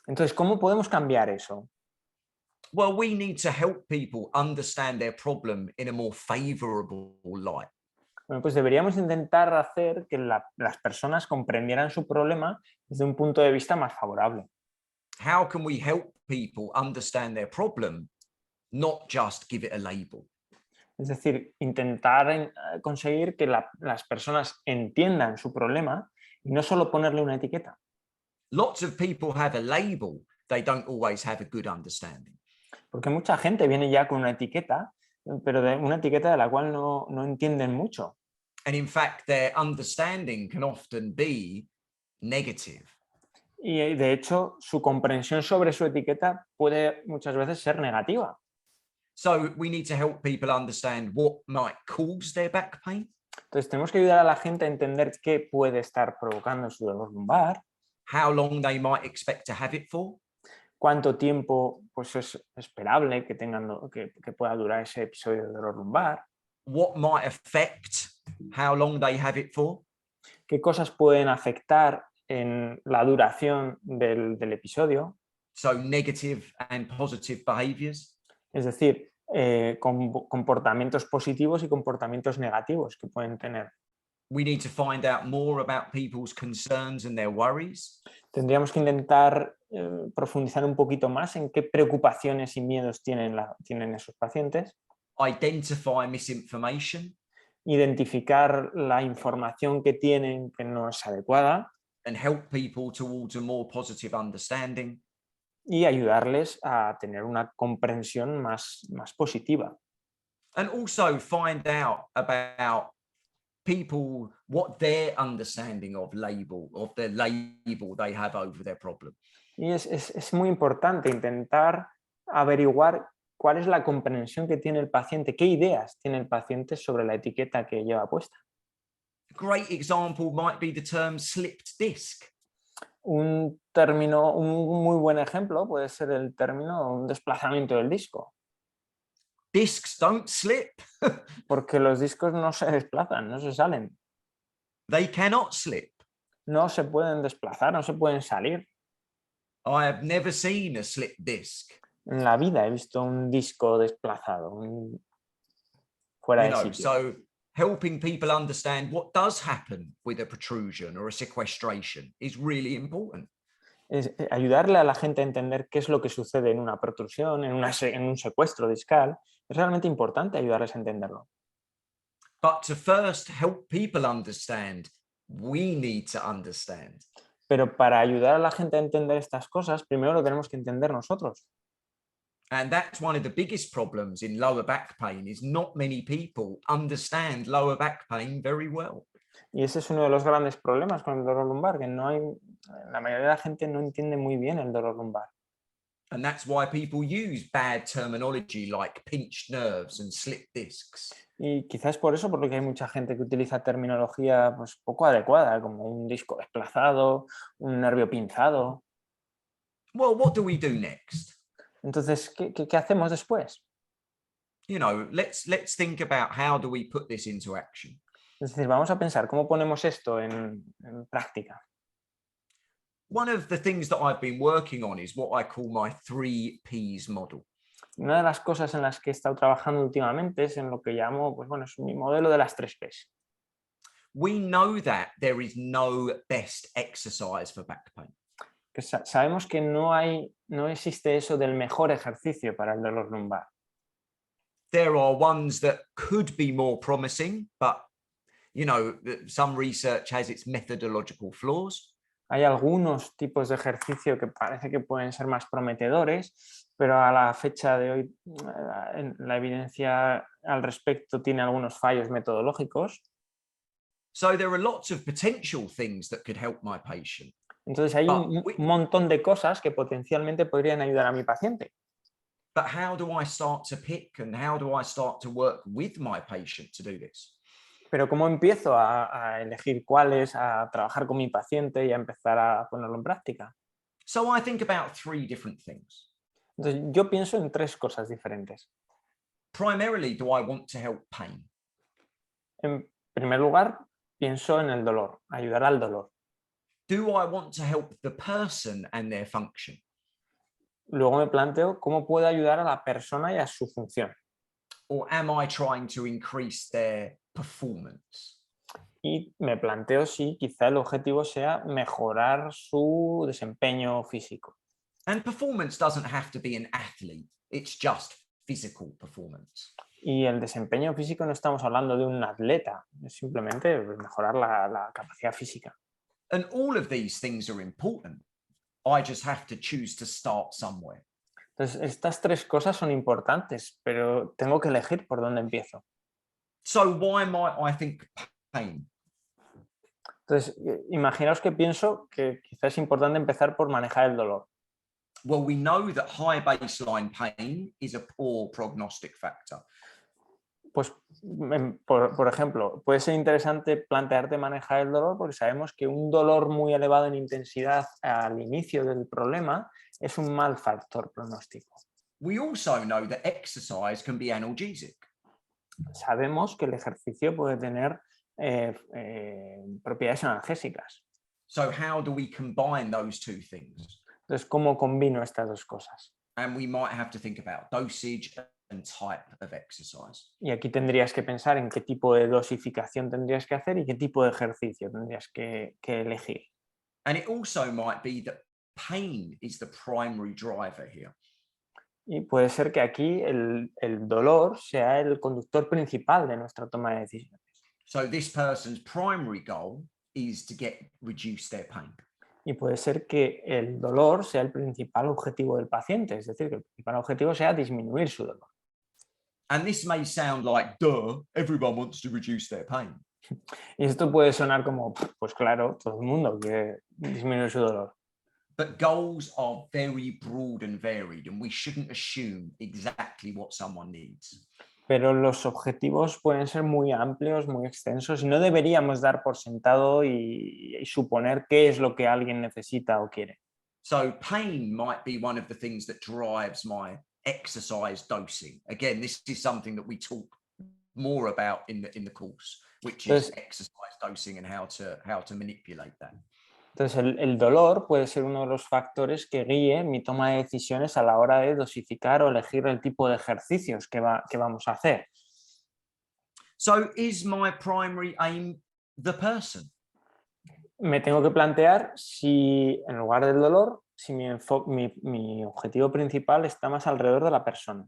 S1: Entonces, ¿cómo podemos cambiar eso?
S2: Well, we need to help people understand their problem in a more favorable light.
S1: Bueno, pues deberíamos intentar hacer que las personas comprendieran su problema desde un punto de vista más favorable.
S2: How can we help people understand their problem, not just give it a label?
S1: Es decir, intentar conseguir que las personas entiendan su problema y no solo ponerle una etiqueta.
S2: Lots of people have a label, they don't always have a good understanding.
S1: Porque mucha gente viene ya con una etiqueta, pero una etiqueta de la cual no entienden mucho.
S2: And in fact, their understanding can often be negative.
S1: Y de hecho, su comprensión sobre su etiqueta puede muchas veces ser negativa.
S2: So we need to help people understand what might cause their back pain.
S1: Entonces, tenemos que ayudar a la gente a entender qué puede estar provocando su dolor lumbar,
S2: How long they might expect to have it for,
S1: cuánto tiempo pues, es esperable que pueda durar ese episodio de dolor lumbar,
S2: what might affect how long they have it for,
S1: qué cosas pueden afectar en la duración del episodio,
S2: so negative and positive behaviors.
S1: es decir, comportamientos positivos y comportamientos negativos que pueden tener.
S2: We need to find out more about people's concerns and their worries.
S1: Tendríamos que intentar profundizar un poquito más en qué preocupaciones y miedos tienen esos pacientes.
S2: Identify misinformation.
S1: Identificar la información que tienen que no es adecuada.
S2: And help people towards a more positive understanding.
S1: y ayudarles a tener una comprensión más positiva.
S2: And also find out about people, what their understanding of the label they have over their problem.
S1: Y es muy importante intentar averiguar cuál es la comprensión que tiene el paciente, qué ideas tiene el paciente sobre la etiqueta que lleva puesta.
S2: A great example might be the term slipped disc.
S1: Un muy buen ejemplo puede ser el término un desplazamiento del disco,
S2: Discs don't slip.
S1: porque los discos no se desplazan, no se salen,
S2: They cannot slip.
S1: no se pueden desplazar, no se pueden salir.
S2: I have never seen a slip disc.
S1: En la vida he visto un disco desplazado, fuera de sitio.
S2: So helping people understand what does happen with a protrusion or a sequestration is really important.
S1: Ayudarle a la gente a entender qué es lo que sucede en una protrusión, en un secuestro discal, es realmente importante ayudarles a entenderlo.
S2: But to first help people understand, we need to understand.
S1: Pero para ayudar a la gente a entender estas cosas, primero lo tenemos que entender nosotros.
S2: And that's one of the biggest problems in lower back pain is not many people understand lower back pain very well.
S1: Y ese es uno de los grandes problemas con el dolor lumbar, que la mayoría de la gente no entiende muy bien el dolor lumbar.
S2: And that's why people use bad terminology like pinched nerves and slip discs.
S1: Y quizás por eso, porque hay mucha gente que utiliza terminología pues, poco adecuada, como un disco desplazado, un nervio pinzado.
S2: Well, what do we do next?
S1: Entonces, ¿qué hacemos después?
S2: Let's think about how do we put this into action.
S1: Es decir, vamos a pensar cómo ponemos esto en práctica.
S2: One of the things that I've been working on is what I call my 3Ps model.
S1: Una de las cosas en las que he estado trabajando últimamente es en lo que llamo, pues bueno, es mi modelo de las 3 Ps.
S2: We know that there is no best exercise for back pain.
S1: Que sabemos que no existe eso del mejor ejercicio para el dolor lumbar.
S2: There are ones that could be more promising, but some research has its methodological flaws.
S1: Hay algunos tipos de ejercicio que parece que pueden ser más prometedores, pero a la fecha de hoy la evidencia al respecto tiene algunos fallos metodológicos.
S2: So there are lots of potential things that could help my patient.
S1: Entonces hay un montón de cosas que potencialmente podrían ayudar a mi paciente.
S2: But how do I start to pick and how do I start to work with my patient to do this?
S1: Pero ¿cómo empiezo a elegir cuáles, a trabajar con mi paciente y a empezar a ponerlo en práctica?
S2: So I think about 3 different things.
S1: Entonces, yo pienso en 3 cosas diferentes.
S2: Primarily, do I want to help pain?
S1: En primer lugar, pienso en el dolor, ayudar al dolor.
S2: Do I want to help the person and their function?
S1: Luego me planteo cómo puedo ayudar a la persona y a su función.
S2: Or am I trying to increase their performance?
S1: Y me planteo si quizá el objetivo sea mejorar su desempeño físico.
S2: And performance doesn't have to be an athlete. It's just physical performance.
S1: Y el desempeño físico no estamos hablando de un atleta, es simplemente mejorar la capacidad física.
S2: And all of these things are important. I just have to choose to start somewhere.
S1: Entonces, estas 3 cosas son importantes, pero tengo que elegir por dónde empiezo.
S2: So why might I think pain?
S1: Entonces, imaginaos que pienso que quizás es importante empezar por manejar el dolor.
S2: Well, we know that high baseline pain is a poor prognostic factor.
S1: Pues, por ejemplo, puede ser interesante plantearte manejar el dolor porque sabemos que un dolor muy elevado en intensidad al inicio del problema es un mal factor pronóstico.
S2: We also know that exercise can be analgesic.
S1: Sabemos que el ejercicio puede tener propiedades analgésicas.
S2: So how do we combine those 2 things?
S1: Entonces, ¿cómo combino estas 2 cosas?
S2: And we might have to think about dosage and type of exercise.
S1: Y aquí tendrías que pensar en qué tipo de dosificación tendrías que hacer y qué tipo de ejercicio tendrías que elegir.
S2: And it also might be that pain is the primary driver here.
S1: Y puede ser que aquí el dolor sea el conductor principal de nuestra toma de decisiones.
S2: So this person's primary goal is to reduce their pain.
S1: Y puede ser que el dolor sea el principal objetivo del paciente, es decir, que el principal objetivo sea disminuir su dolor.
S2: And this may sound like, duh, everyone wants to reduce their pain.
S1: Y esto puede sonar como, pues claro, todo el mundo quiere disminuir su dolor.
S2: But goals are very broad and varied, and we shouldn't assume exactly what someone needs.
S1: Pero los objetivos pueden ser muy amplios, muy extensos, y no deberíamos dar por sentado y suponer qué es lo que alguien necesita o quiere.
S2: So pain might be one of the things that drives my exercise dosing. Again, this is something that we talk more about in the course, which is
S1: Entonces,
S2: exercise dosing and how to manipulate that.
S1: entonces el dolor puede ser uno de los factores que guíe mi toma de decisiones a la hora de dosificar o elegir el tipo de ejercicios que vamos a hacer.
S2: So is my primary aim the person?
S1: Me tengo que plantear si en lugar del dolor, si mi objetivo principal está más alrededor de la persona.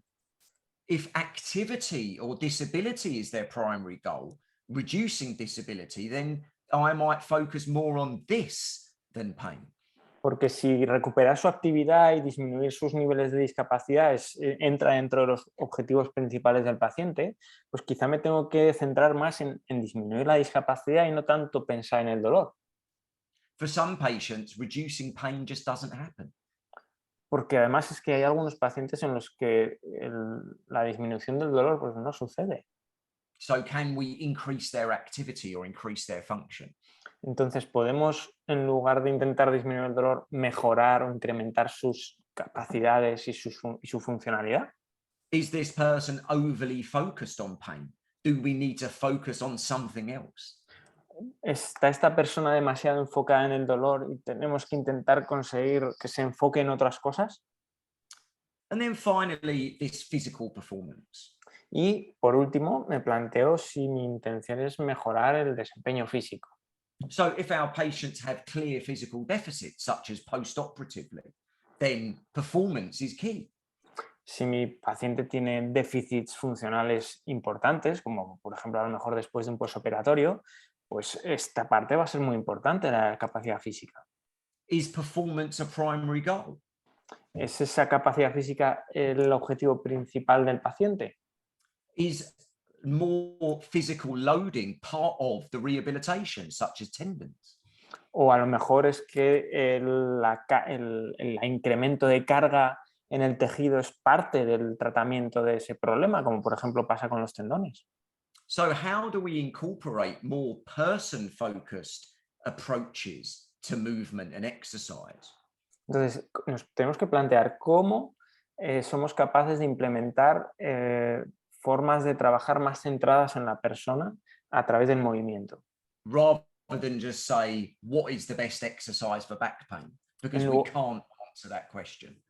S2: If activity or disability is their primary goal, reducing disability, then I might focus more on this than pain.
S1: Porque si recuperar su actividad y disminuir sus niveles de discapacidad entra dentro de los objetivos principales del paciente, pues quizá me tengo que centrar más en disminuir la discapacidad y no tanto pensar en el dolor.
S2: For some patients, reducing pain just doesn't happen.
S1: Porque además es que hay algunos pacientes en los que la disminución del dolor pues no sucede.
S2: So can we increase their activity or increase their function?
S1: Entonces podemos, en lugar de intentar disminuir el dolor, mejorar o incrementar sus capacidades y su funcionalidad.
S2: Is this person overly focused on pain? Do we need to focus on something else?
S1: ¿Está esta persona demasiado enfocada en el dolor y tenemos que intentar conseguir que se enfoque en otras cosas?
S2: And then finally, this physical performance.
S1: Y por último, me planteo si mi intención es mejorar el desempeño físico.
S2: So if our patients have clear physical deficits, such as post-operatively, then performance is key.
S1: Si mi paciente tiene déficits funcionales importantes, como por ejemplo a lo mejor después de un postoperatorio, pues esta parte va a ser muy importante, la capacidad física.
S2: Is performance a primary goal?
S1: ¿Es esa capacidad física el objetivo principal del paciente?
S2: Is more physical loading part of the rehabilitation, such as tendons?
S1: O a lo mejor es que el incremento de carga en el tejido es parte del tratamiento de ese problema, como por ejemplo pasa con los tendones.
S2: So how do we incorporate more person-focused approaches to movement and exercise?
S1: Entonces, nos tenemos que plantear cómo somos capaces de implementar formas de trabajar más centradas en la persona a través del movimiento.
S2: Rather than just say, what is the best exercise for back pain? Because we can't answer that question.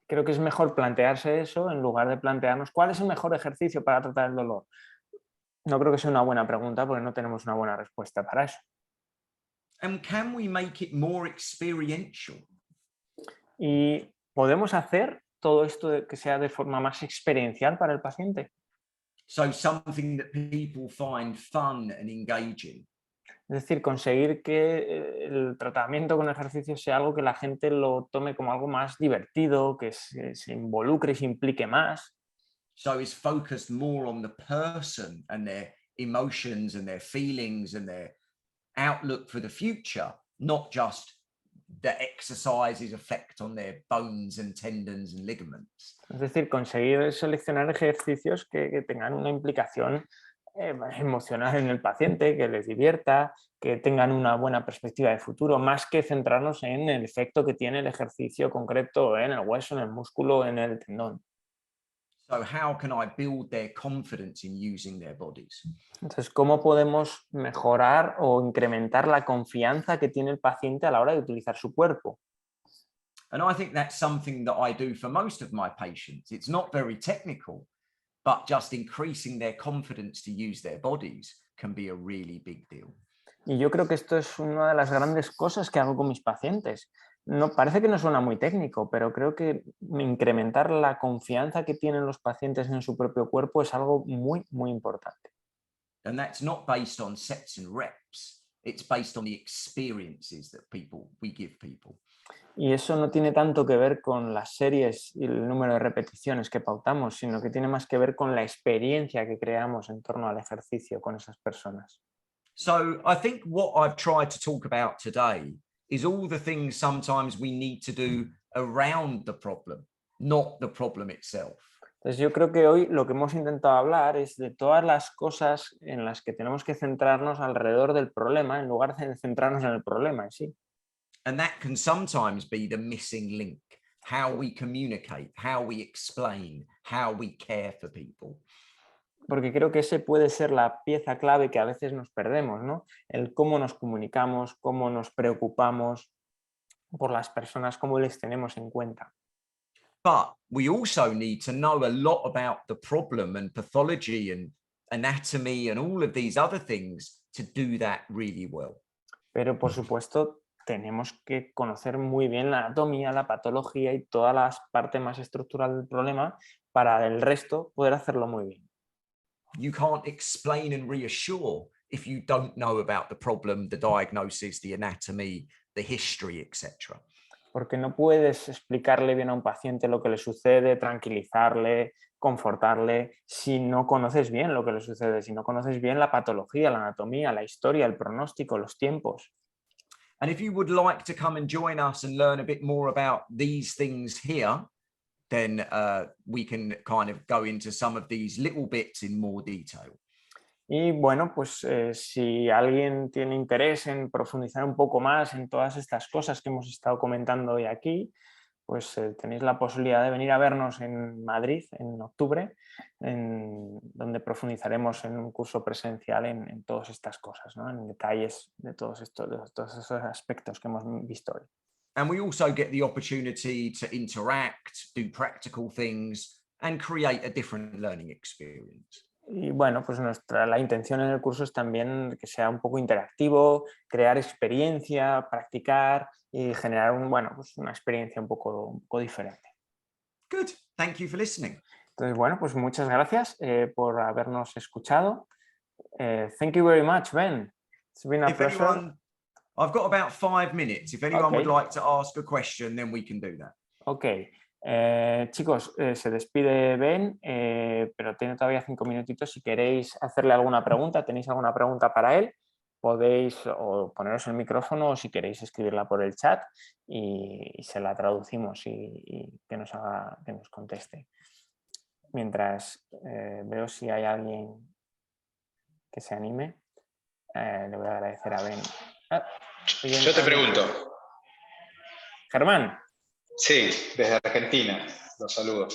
S1: Creo que es mejor plantearse eso en lugar de plantearnos cuál es el mejor ejercicio para tratar el dolor. No creo que sea una buena pregunta porque no tenemos una buena respuesta para eso.
S2: And can we make it more experiential?
S1: Y podemos hacer todo esto que sea de forma más experiencial para el paciente.
S2: So something that people find fun and engaging.
S1: Es decir, conseguir que el tratamiento con ejercicio sea algo que la gente lo tome como algo más divertido, que se involucre y se implique más.
S2: So it's focused more on the person and their emotions and their feelings and their outlook for the future, not just the exercise's effect on their bones and tendons and ligaments.
S1: Es decir, conseguir seleccionar ejercicios que tengan una implicación emocional en el paciente, que les divierta, que tengan una buena perspectiva de futuro, más que centrarnos en el efecto que tiene el ejercicio concreto en el hueso, en el músculo, en el tendón.
S2: So how can I build their confidence in using their bodies?
S1: Entonces, ¿cómo podemos mejorar o incrementar la confianza que tiene el paciente a la hora de utilizar su cuerpo?
S2: And I think that's something that I do for most of my patients. It's not very technical, but just increasing their confidence to use their bodies can be a really big deal.
S1: Y yo creo que esto es una de las grandes cosas que hago con mis pacientes. No, parece que no suena muy técnico, pero creo que incrementar la confianza que tienen los pacientes en su propio cuerpo es algo muy, muy importante.
S2: And that's not based on sets and reps. It's based on the experiences that we give people.
S1: Y eso no tiene tanto que ver con las series y el número de repeticiones que pautamos, sino que tiene más que ver con la experiencia que creamos en torno al ejercicio con esas personas.
S2: So I think what I've tried to talk about today is all the things sometimes we need to do around the problem, not the problem itself.
S1: Entonces yo creo que hoy lo que hemos intentado hablar es de todas las cosas en las que tenemos que centrarnos alrededor del problema en lugar de centrarnos en el problema en sí.
S2: And that can sometimes be the missing link, how we communicate, how we explain, how we care for people.
S1: Porque creo que ese puede ser la pieza clave que a veces nos perdemos, ¿no? El cómo nos comunicamos, cómo nos preocupamos por las personas, cómo les tenemos en cuenta.
S2: But we also need to know a lot about the problem and pathology and anatomy and all of these other things to do that really well.
S1: Pero por supuesto tenemos que conocer muy bien la anatomía, la patología y toda la parte más estructural del problema para el resto poder hacerlo muy bien.
S2: You can't explain and reassure if you don't know about the problem, the diagnosis, the anatomy, the history, etc.
S1: Porque no puedes explicarle bien a un paciente lo que le sucede, tranquilizarle, confortarle, si no conoces bien lo que le sucede, si no conoces bien la patología, la anatomía, la historia, el pronóstico, los tiempos.
S2: And if you would like to come and join us and learn a bit more about these things here, then we can kind of go into some of these little bits in more detail.
S1: Y bueno, pues si alguien tiene interés en profundizar un poco más en todas estas cosas que hemos estado comentando hoy aquí, pues tenéis la posibilidad de venir a vernos en Madrid en octubre, donde profundizaremos en un curso presencial en todas estas cosas, ¿no? En detalles de todos esos aspectos que hemos visto hoy.
S2: And we also get the opportunity to interact, do practical things, and create a different learning experience.
S1: Y bueno, pues la intención en el curso es también que sea un poco interactivo, crear experiencia, practicar y generar pues una experiencia un poco diferente.
S2: Good. Thank you for listening.
S1: Entonces, bueno, pues muchas gracias por habernos escuchado. Thank you very much, Ben. It's been a pleasure.
S2: I've got about 5 minutes. If anyone would like to ask a question, then we can do that.
S1: Ok. Chicos, se despide Ben, pero tiene todavía 5 minutitos. Si queréis hacerle alguna pregunta, tenéis alguna pregunta para él, podéis o poneros el micrófono o si queréis escribirla por el chat y se la traducimos y que nos conteste. Mientras veo si hay alguien que se anime, le voy a agradecer a Ben.
S3: Yo te pregunto.
S1: Germán.
S3: Sí, desde Argentina, los saludo.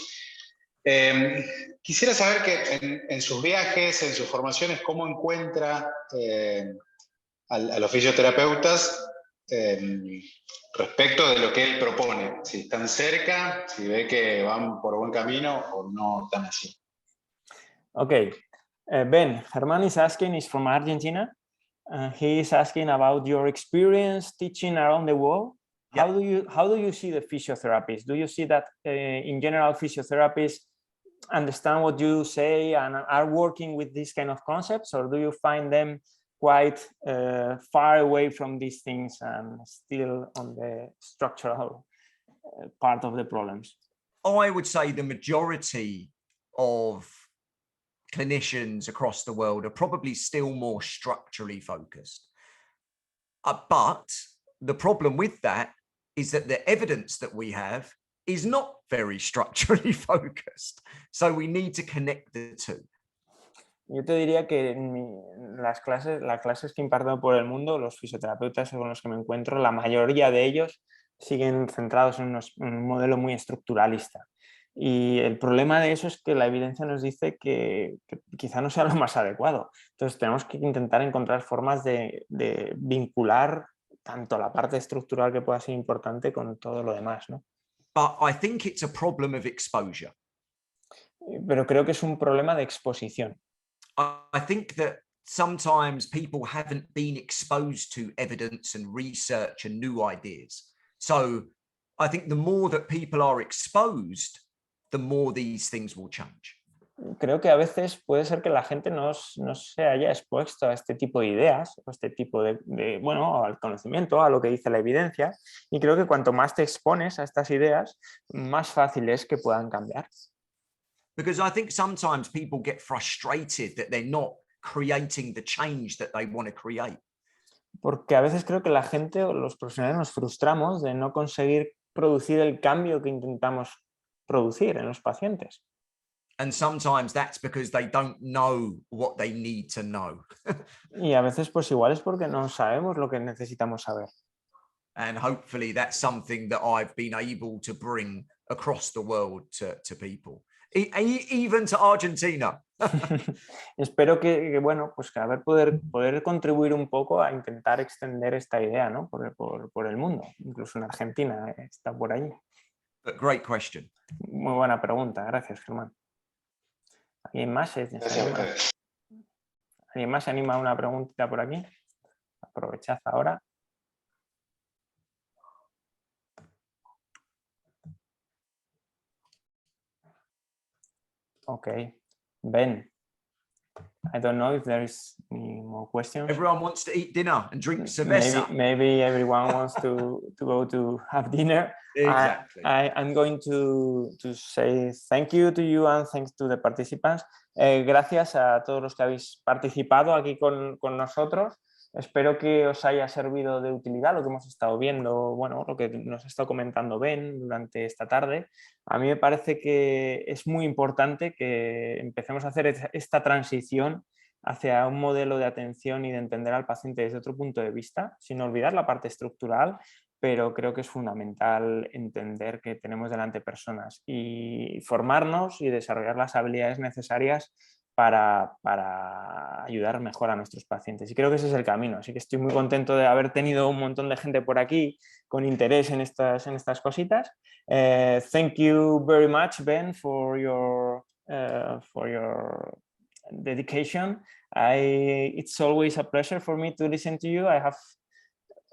S3: Quisiera saber que en sus viajes, en sus formaciones, ¿cómo encuentra a los fisioterapeutas respecto de lo que él propone? Si están cerca, si ve que van por buen camino o no están así.
S1: Okay, Ben, Germán is asking, is from Argentina. He is asking about your experience teaching around the world. How do you see the physiotherapists? Do you see that in general physiotherapists understand what you say and are working with these kind of concepts, or do you find them quite far away from these things and still on the structural part of the problems?
S2: I would say the majority of clinicians across the world are probably still more structurally focused. But the problem with that is that the evidence that we have is not very structurally focused. So we need to connect the two.
S1: Yo te diría que en las clases que imparto por el mundo, los fisioterapeutas con los que me encuentro, la mayoría de ellos siguen centrados en un modelo muy estructuralista. Y el problema de eso es que la evidencia nos dice que quizá no sea lo más adecuado. Entonces tenemos que intentar encontrar formas de vincular tanto la parte estructural que pueda ser importante con todo lo demás, ¿no?
S2: But I think it's a problem of exposure.
S1: Pero creo que es un problema de exposición.
S2: I think that sometimes people haven't been exposed to evidence and research and new ideas. So I think the more that people are exposed, the more these things will change.
S1: creo que a veces puede ser que la gente no se haya expuesto a este tipo de ideas, o este tipo bueno, al conocimiento, a lo que dice la evidencia, y creo que cuanto más te expones a estas ideas, más fácil es que puedan cambiar.
S2: Because I think sometimes people get frustrated that they're not creating the change that they want to create.
S1: Porque a veces creo que la gente o los profesionales nos frustramos de no conseguir producir el cambio que intentamos producir en los pacientes.
S2: And sometimes that's because they don't know what they need to know.
S1: Y a veces pues igual es porque no sabemos lo que necesitamos saber.
S2: And hopefully that's something that I've been able to bring across the world to people, even to Argentina.
S1: Espero bueno, pues que poder contribuir un poco a intentar extender esta idea, ¿no? por el mundo, incluso en Argentina está por allí.
S2: But great question.
S1: Muy buena pregunta, gracias, Germán. ¿Alguien más se anima a una preguntita por aquí? Aprovechad ahora. Okay, Ben, I don't know if there is any more questions.
S2: Everyone wants to eat dinner and drink cerveza.
S1: Maybe everyone wants to go to have dinner.
S2: Exactly.
S1: I'm going to say thank you to you and thanks to the participants. Gracias a todos los que habéis participado aquí con nosotros. Espero que os haya servido de utilidad lo que hemos estado viendo, bueno, lo que nos ha estado comentando Ben durante esta tarde. A mí me parece que es muy importante que empecemos a hacer esta transición hacia un modelo de atención y de entender al paciente desde otro punto de vista, sin olvidar la parte estructural, pero creo que es fundamental entender que tenemos delante personas y formarnos y desarrollar las habilidades necesarias para ayudar mejor a nuestros pacientes. Y creo que ese es el camino. Así que estoy muy contento de haber tenido un montón de gente por aquí con interés en estas cositas. Thank you very much, Ben, for your dedication. It's always a pleasure for me to listen to you. I have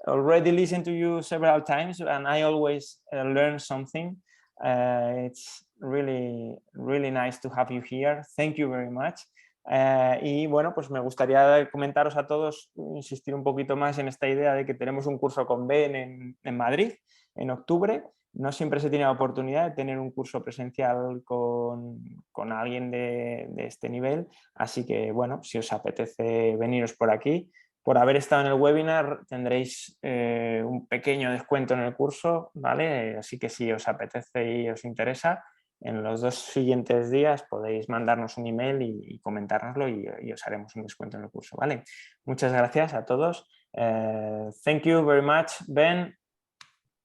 S1: already listened to you several times and I always learn something. It's really nice to have you here. Thank you very much. Y bueno, pues me gustaría comentaros a todos, insistir un poquito más en esta idea de que tenemos un curso con Ben en Madrid en octubre. No siempre se tiene la oportunidad de tener un curso presencial con alguien de este nivel, así que bueno, si os apetece veniros por aquí, por haber estado en el webinar tendréis un pequeño descuento en el curso, ¿vale? Así que si os apetece y os interesa, en los 2 siguientes días podéis mandarnos un email y comentárnoslo y os haremos un descuento en el curso, ¿vale? Muchas gracias a todos. Thank you very much, Ben.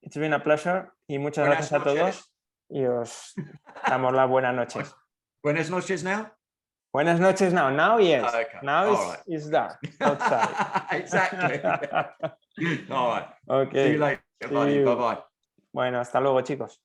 S1: It's been a pleasure y muchas gracias a todos y os damos las buenas noches.
S2: Buenas noches now?
S1: Buenas noches now. Now, yes.
S2: Okay.
S1: Now it's dark outside.
S2: Exactly. All right.
S1: Okay.
S2: See you later, buddy. Bye-bye.
S1: Bueno, hasta luego, chicos.